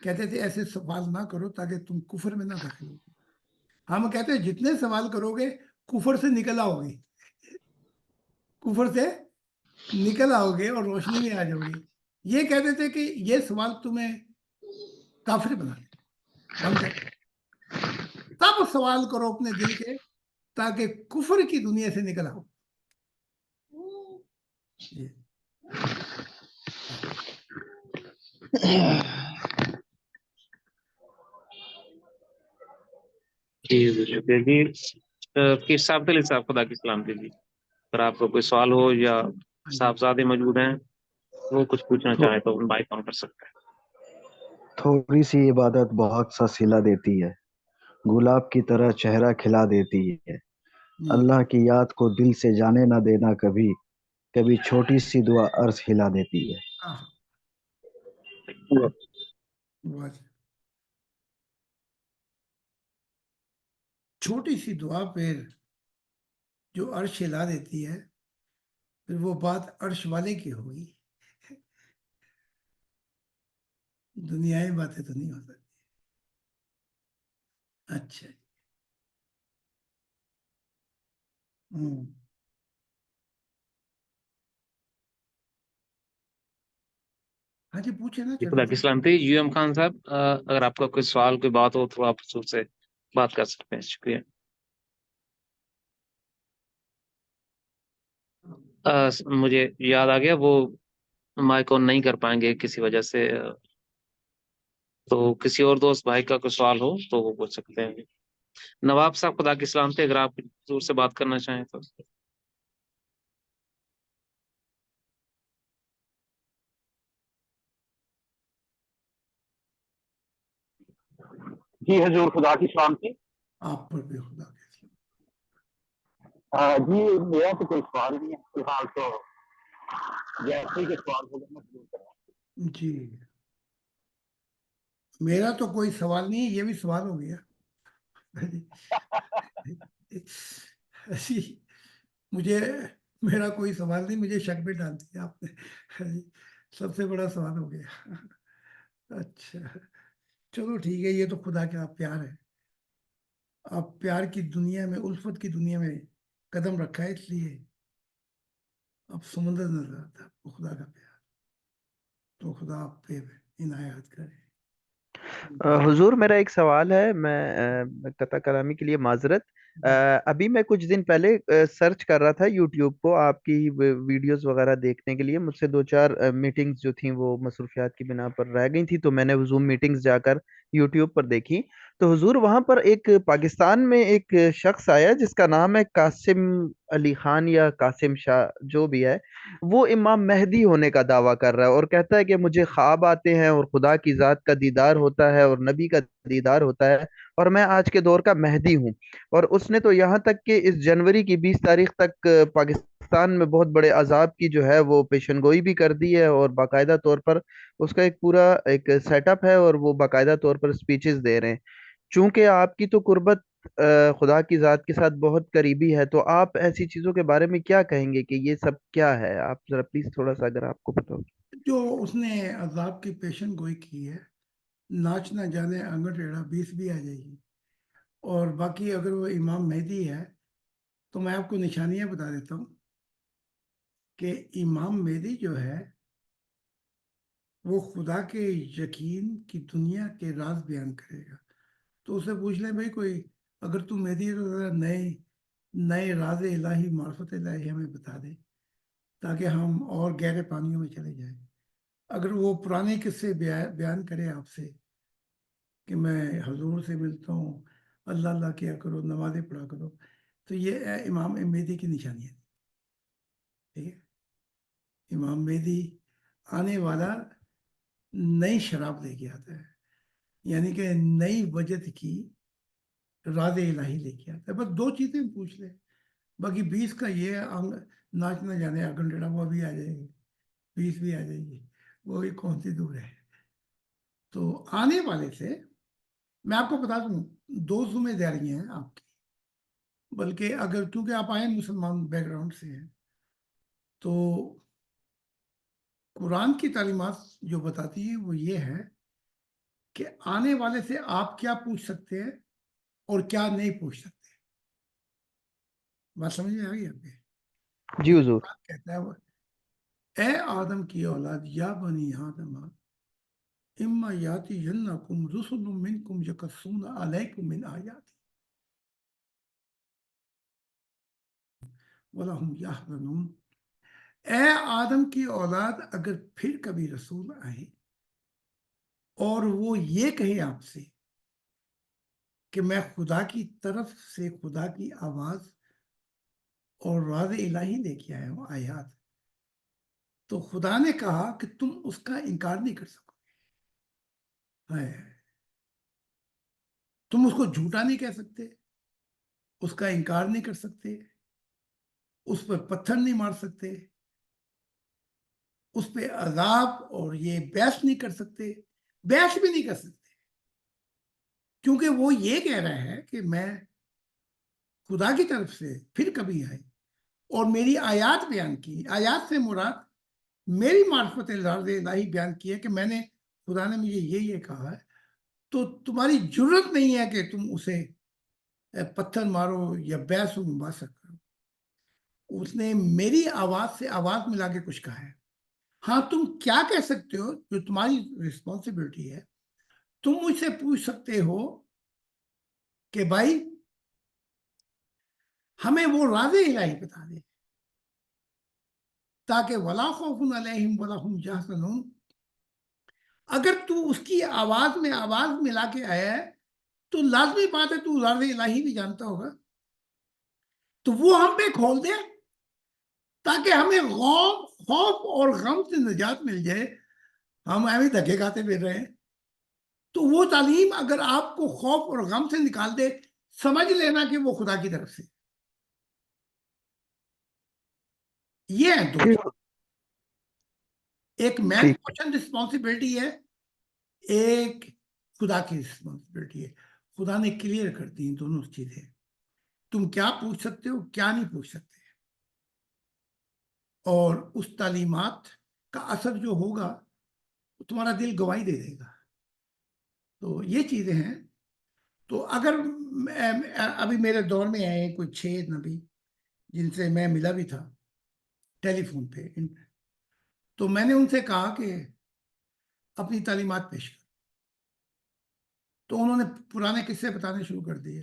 کہتے تھے ایسے سوال نہ کرو تاکہ تم کفر میں نہ داخل ہو. ہم کہتے ہیں جتنے سوال کرو گے کفر سے نکل آؤ گے، کفر سے نکل آؤ گے اور روشنی میں آ جاؤ گے. یہ کہتے تھے کہ یہ سوال تمہیں کافر بنا دے. ہم کہتے تب سوال کرو اپنے دل کے تاکہ کفر کی دنیا سے نکل آؤ. جی جی حضور شکریہ جی. کہ صاحب علی صاحب خدا کی سلامتی جی، اگر آپ کو کوئی سوال ہو یا صاحبزادے موجود ہیں وہ کچھ پوچھنا چاہیں تو مائک آن کر سکتے ہیں. تھوڑی سی عبادت بہت سا صلہ دیتی ہے، گلاب کی طرح چہرہ کھلا دیتی ہے. اللہ کی یاد کو دل سے جانے نہ دینا، کبھی کبھی چھوٹی سی دعا عرض ہلا دیتی ہے. چھوٹی سی دعا پھر جو عرش ہلا دیتی ہے، پھر وہ بات عرش والے کی ہوگی. دنیائی باتیں تو نہیں ہو سکتی. اچھا. ہاں جی پوچھے نا. جی خدا کی سلامتی. یو ایم خان صاحب، اگر آپ کا کوئی سوال کوئی بات ہو تو آپ حضور سے بات کر سکتے ہیں. شکریہ. مجھے یاد آ گیا، وہ مائک آن نہیں کر پائیں گے کسی وجہ سے، تو کسی اور دوست بھائی کا کوئی سوال ہو تو وہ پوچھ سکتے ہیں. نواب صاحب خدا کی سلامتی، اگر آپ حضور سے بات کرنا چاہیں تو. جی حضور خدا کی سلامتی. آپ پر بھی خدا کی سلامتی. جی میرا تو کوئی سوال نہیں ہے فی الحال، تو جیسے ہی سوال ہوگا میں ضرور کروں گا. جی میرا تو کوئی سوال نہیں ہے، یہ بھی سوال ہو گیا. مجھے میرا کوئی سوال نہیں، مجھے شک میں ڈال دیا آپ نے. سب سے بڑا سوال ہو گیا. اچھا چلو ٹھیک ہے، یہ تو خدا کا پیار ہے. آپ پیار کی دنیا میں، الفت کی دنیا میں قدم رکھا ہے، اس لیے اب سمندر نظر آتا ہے خدا کا پیار. تو خدا آپ پہ عنایت کرے. حضور میرا ایک سوال ہے، میں قطع کلامی کے لیے معذرت. ابھی میں کچھ دن پہلے سرچ کر رہا تھا یوٹیوب کو آپ کی ویڈیوز وغیرہ دیکھنے کے لیے. مجھ سے 2-4 میٹنگز جو تھیں وہ مصروفیات کی بنا پر رہ گئی تھی, تو میں نے زوم میٹنگز جا کر یوٹیوب پر دیکھی. تو حضور وہاں پر ایک پاکستان میں ایک شخص آیا جس کا نام ہے قاسم علی خان یا قاسم شاہ جو بھی ہے. وہ امام مہدی ہونے کا دعویٰ کر رہا ہے اور کہتا ہے کہ مجھے خواب آتے ہیں اور خدا کی ذات کا دیدار ہوتا ہے اور نبی کا دیدار ہوتا ہے اور میں آج کے دور کا مہدی ہوں. اور اس نے تو یہاں تک کہ اس جنوری کی 20 تاریخ تک پاکستان میں بہت بڑے عذاب کی جو ہے وہ پیشن گوئی بھی کر دی ہے, اور باقاعدہ طور پر اس کا ایک پورا ایک سیٹ اپ ہے اور وہ باقاعدہ طور پر سپیچز دے رہے ہیں. چونکہ آپ کی تو قربت خدا کی ذات کے ساتھ بہت قریبی ہے, تو آپ ایسی چیزوں کے بارے میں کیا کہیں گے کہ یہ سب کیا ہے؟ آپ ذرا پلیز تھوڑا سا اگر آپ کو پتا ہو. جو اس نے عذاب کی پیشن گوئی کی ہے, ناچ نہ جانے انگن ٹیڑھا 20 بھی آ جائے گی. اور باقی اگر وہ امام مہدی ہے تو میں آپ کو نشانیاں بتا دیتا ہوں کہ امام مہدی جو ہے وہ خدا کے یقین کی دنیا کے راز بیان کرے گا. تو اسے پوچھ لیں بھائی کوئی اگر تو مہدی ہے تو ذرا نئے راز الہی معرفت الہی ہمیں بتا دے تاکہ ہم اور گہرے پانیوں میں چلے جائیں. اگر وہ پرانے قصے بیان کرے آپ سے کہ میں حضور سے ملتا ہوں, اللہ اللہ کیا کرو, نمازیں پڑھا کرو, تو یہ امام مہدی کی نشانی ہے. ٹھیک ہے, امام مہدی آنے والا نئی شراب لے کے آتا ہے, یعنی کہ نئی وجد کی راز الہی لے کے آتا ہے. بس 2 چیزیں پوچھ لیں, باقی 20 کا یہ ناچ نہ جانے آگن ڈیڑھا وہ بھی آ جائے گی, 20 بھی آ جائے گی, وہ بھی کون سی دور ہے. تو آنے والے سے میں آپ کو بتا دوں 2 ذمہ داریاں ہیں آپ کی, بلکہ اگر کیونکہ آپ آئے مسلمان بیک گراؤنڈ سے ہیں تو قرآن کی تعلیمات جو بتاتی ہے وہ یہ ہے کہ آنے والے سے آپ کیا پوچھ سکتے ہیں اور کیا نہیں پوچھ سکتے. بات سمجھ میں آ گئی آپ کو؟ جی حضور. کہتا ہے وہ اے آدم کی اولاد یا بنی آدم اما یاتی جنکم رسل منکم یقصون علیکم من آیاتی وَلَهُمْ يَحْزَنُونَ. اے آدم کی اولاد, اگر پھر کبھی رسول آئے اور وہ یہ کہے آپ سے کہ میں خدا کی طرف سے خدا کی آواز اور راز الہی لے کے آیا ہوں آیات, تو خدا نے کہا کہ تم اس کا انکار نہیں کر سکو گے. تم اس کو جھوٹا نہیں کہہ سکتے, اس کا انکار نہیں کر سکتے, اس پر پتھر نہیں مار سکتے, اس پہ عذاب اور یہ بحث نہیں کر سکتے, بحث بھی نہیں کر سکتے, کیونکہ وہ یہ کہہ رہا ہے کہ میں خدا کی طرف سے پھر کبھی آئے اور میری آیات بیان کی. آیات سے مراد میری معرفت راز الہی بیان کی ہے کہ میں نے خدا نے مجھے یہ کہا ہے, تو تمہاری جرت نہیں ہے کہ تم اسے پتھر مارو یا بحث و مباحثہ کرو. اس نے میری آواز سے آواز ملا کے کچھ کہا ہے. ہاں تم کیا کہہ سکتے ہو جو تمہاری رسپانسبلٹی ہے, تم مجھ سے پوچھ سکتے ہو کہ بھائی ہمیں وہ راز الہی بتا دے تاکہ وَلَا خَوْفٌ عَلَيْهِمْ وَلَا هُمْ يَحْزَنُونَ. اگر تو اس کی آواز میں آواز ملا کے آیا ہے تو لازمی بات ہے تو راز الہی بھی جانتا ہوگا, تو وہ ہم پہ کھول دے تاکہ ہمیں خوف اور غم سے نجات مل جائے. ہم ایویں دھکے کھاتے پھر رہے ہیں, تو وہ تعلیم اگر آپ کو خوف اور غم سے نکال دے, سمجھ لینا کہ وہ خدا کی طرف سے. یہ ہے 2 چیز, ایک مین پرسن رسپانسبلٹی ہے, ایک خدا کی رسپانسبلٹی ہے. خدا نے کلیئر کر دی ہیں دونوں چیزیں, تم کیا پوچھ سکتے ہو کیا نہیں پوچھ سکتے, اور اس تعلیمات کا اثر جو ہوگا تمہارا دل گواہی دے دے گا. تو یہ چیزیں ہیں. تو اگر ابھی میرے دور میں آئے کوئی 6 نبی جن سے میں ملا بھی تھا ٹیلی فون پہ, تو میں نے ان سے کہا کہ اپنی تعلیمات پیش کر, تو انہوں نے پرانے قصے بتانے شروع کر دیے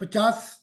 50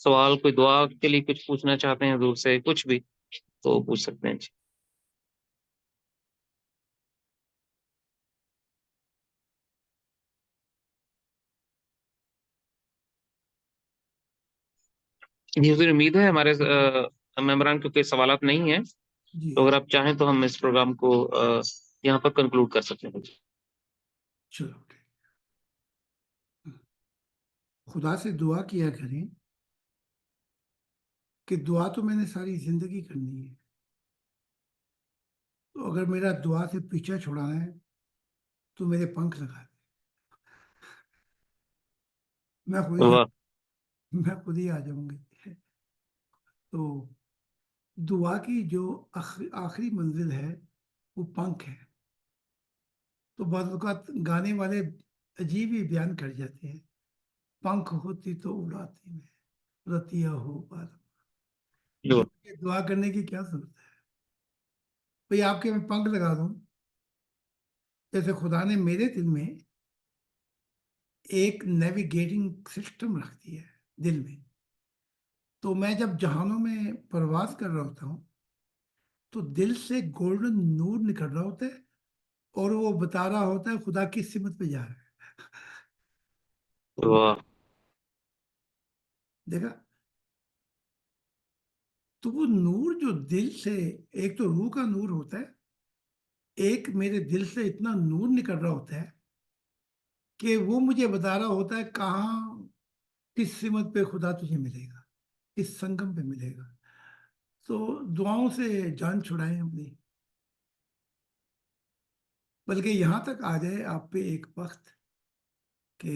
سوال کوئی دعا کے لیے کچھ پوچھنا چاہتے ہیں حضور سے کچھ بھی تو پوچھ سکتے ہیں جی. جی حضور امید ہے ہمارے ممبران کے کوئی سوالات نہیں ہیں جی تو اگر آپ چاہیں تو ہم اس پروگرام کو یہاں پر کنکلوڈ کر سکتے ہیں. چلو ٹھیک. خدا سے دعا کیا کریں کہ دعا تو میں نے ساری زندگی کرنی ہے، تو اگر میرا دعا سے پیچھا چھڑانا ہے تو میرے پنکھ لگا دیں، واہ. میں خود ہی آ جاؤں گی. تو دعا کی جو آخری منزل ہے وہ پنکھ ہے. تو بعض اوقات گانے والے عجیب ہی بیان کر جاتے ہیں، پنکھ ہوتی تو اڑاتی میں رتیا ہو بار. جو دعا کرنے کی کیا ضرورت ہے؟ بھئی آپ کے میں پنکھ لگا دوں، جیسے خدا نے میرے دل میں ایک نیویگیٹنگ سسٹم رکھ دیا ہے دل میں، تو میں جب جہانوں میں پرواز کر رہا ہوتا ہوں تو دل سے گولڈن نور نکل رہا ہوتا ہے اور وہ بتا رہا ہوتا ہے خدا کس سمت پہ جا رہا ہے. واہ. دیکھا؟ تو وہ نور جو دل سے، ایک تو روح کا نور ہوتا ہے، ایک میرے دل سے اتنا نور نکل رہا ہوتا ہے کہ وہ مجھے بتا رہا ہوتا ہے کہاں کس سمت پہ خدا تجھے ملے گا، کس سنگم پہ ملے گا. تو دعاؤں سے جان چھڑائیں اپنی، بلکہ یہاں تک آ جائے آپ پہ ایک وقت کہ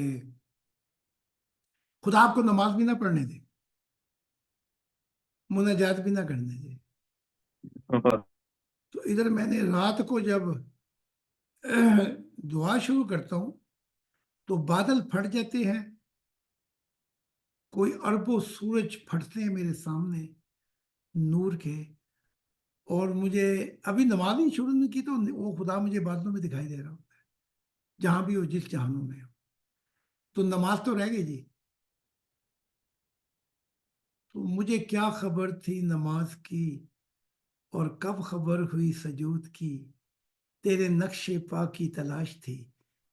خدا آپ کو نماز بھی نہ پڑھنے دے، مناجات بھی نہ کرنے دے. تو ادھر میں نے رات کو جب دعا شروع کرتا ہوں تو بادل پھٹ جاتے ہیں، کوئی اربوں سورج پھٹتے ہیں میرے سامنے نور کے، اور مجھے ابھی نماز ہی شروع نہیں کی تو وہ خدا مجھے بادلوں میں دکھائی دے رہا ہوتا ہے، جہاں بھی ہو، جس جہانوں میں ہو. تو نماز تو رہ گئی جی. تو مجھے کیا خبر تھی نماز کی، اور کب خبر ہوئی سجود کی، تیرے نقش پا کی تلاش تھی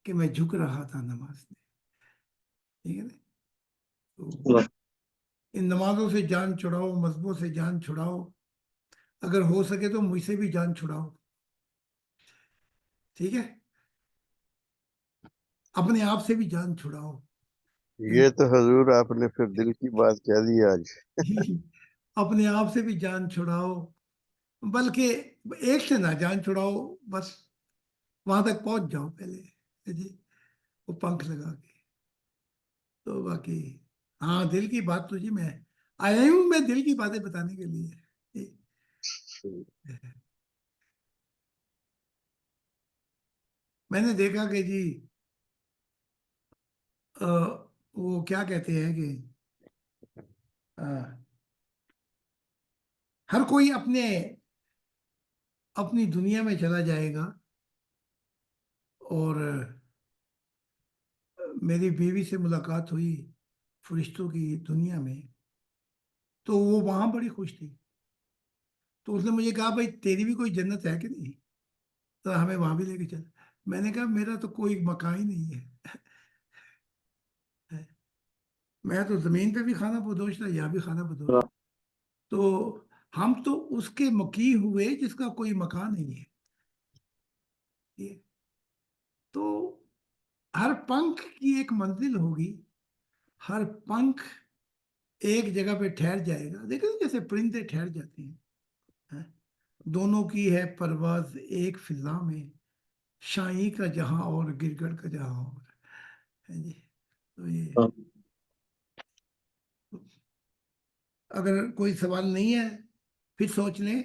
کہ میں جھک رہا تھا نماز میں. ٹھیک ہے نا؟ تو ان نمازوں سے جان چھڑاؤ، مذہبوں سے جان چھڑاؤ، اگر ہو سکے تو مجھ سے بھی جان چھڑاؤ. ٹھیک ہے؟ اپنے آپ سے بھی جان چھڑاؤ. یہ تو حضور آپ نے پھر دل کی بات کہہ دی آج. اپنے آپ سے بھی جان چھڑاؤ، بلکہ ایک سے نہ جان چھڑاؤ، بس وہاں تک پہنچ جاؤ پہلے جی، وہ پنکھ لگا کے. تو باقی ہاں دل کی بات تو جی میں آیا ہوں میں دل کی باتیں بتانے کے لیے. میں نے دیکھا کہ جی وہ کیا کہتے ہیں کہ ہر کوئی اپنی دنیا میں چلا جائے گا، اور میری بیوی سے ملاقات ہوئی فرشتوں کی دنیا میں، تو وہ وہاں بڑی خوش تھی. تو اس نے مجھے کہا بھائی تیری بھی کوئی جنت ہے کہ نہیں، تو ہمیں وہاں بھی لے کے چل. میں نے کہا میرا تو کوئی مکان ہی نہیں ہے، میں تو زمین پہ بھی خانہ بدوش تھا، یہاں بھی خانہ بدوش. تو ہم تو اس کے مکی ہوئے جس کا کوئی مکان نہیں ہے. تو ہر پنکھ کی ایک منزل ہوگی، ہر پنکھ ایک جگہ پہ ٹھہر جائے گا. دیکھیں جیسے پرندے ٹھہر جاتے ہیں، دونوں کی ہے پرواز ایک فضا میں، شاہی کا جہاں اور گرگڑ کا جہاں اور. تو یہ اگر کوئی سوال نہیں ہے پھر سوچ لیں،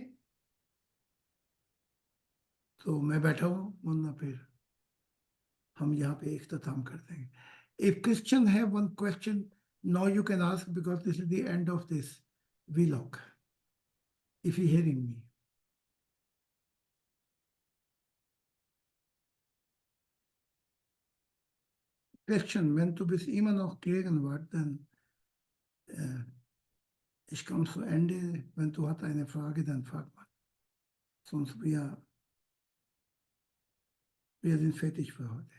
تو میں بیٹھا ہوں، ورنہ پھر ہم یہاں پہ اختتام کر دیں گے. If Christian have one question, now you can ask, because this is the end of this vlog. If you're hearing me. Question, wenn du bis immer noch Gegenwart, dann Ich komme zu Ende. Wenn du hast eine Frage, dann frag mal. Sonst wir sind fertig für heute.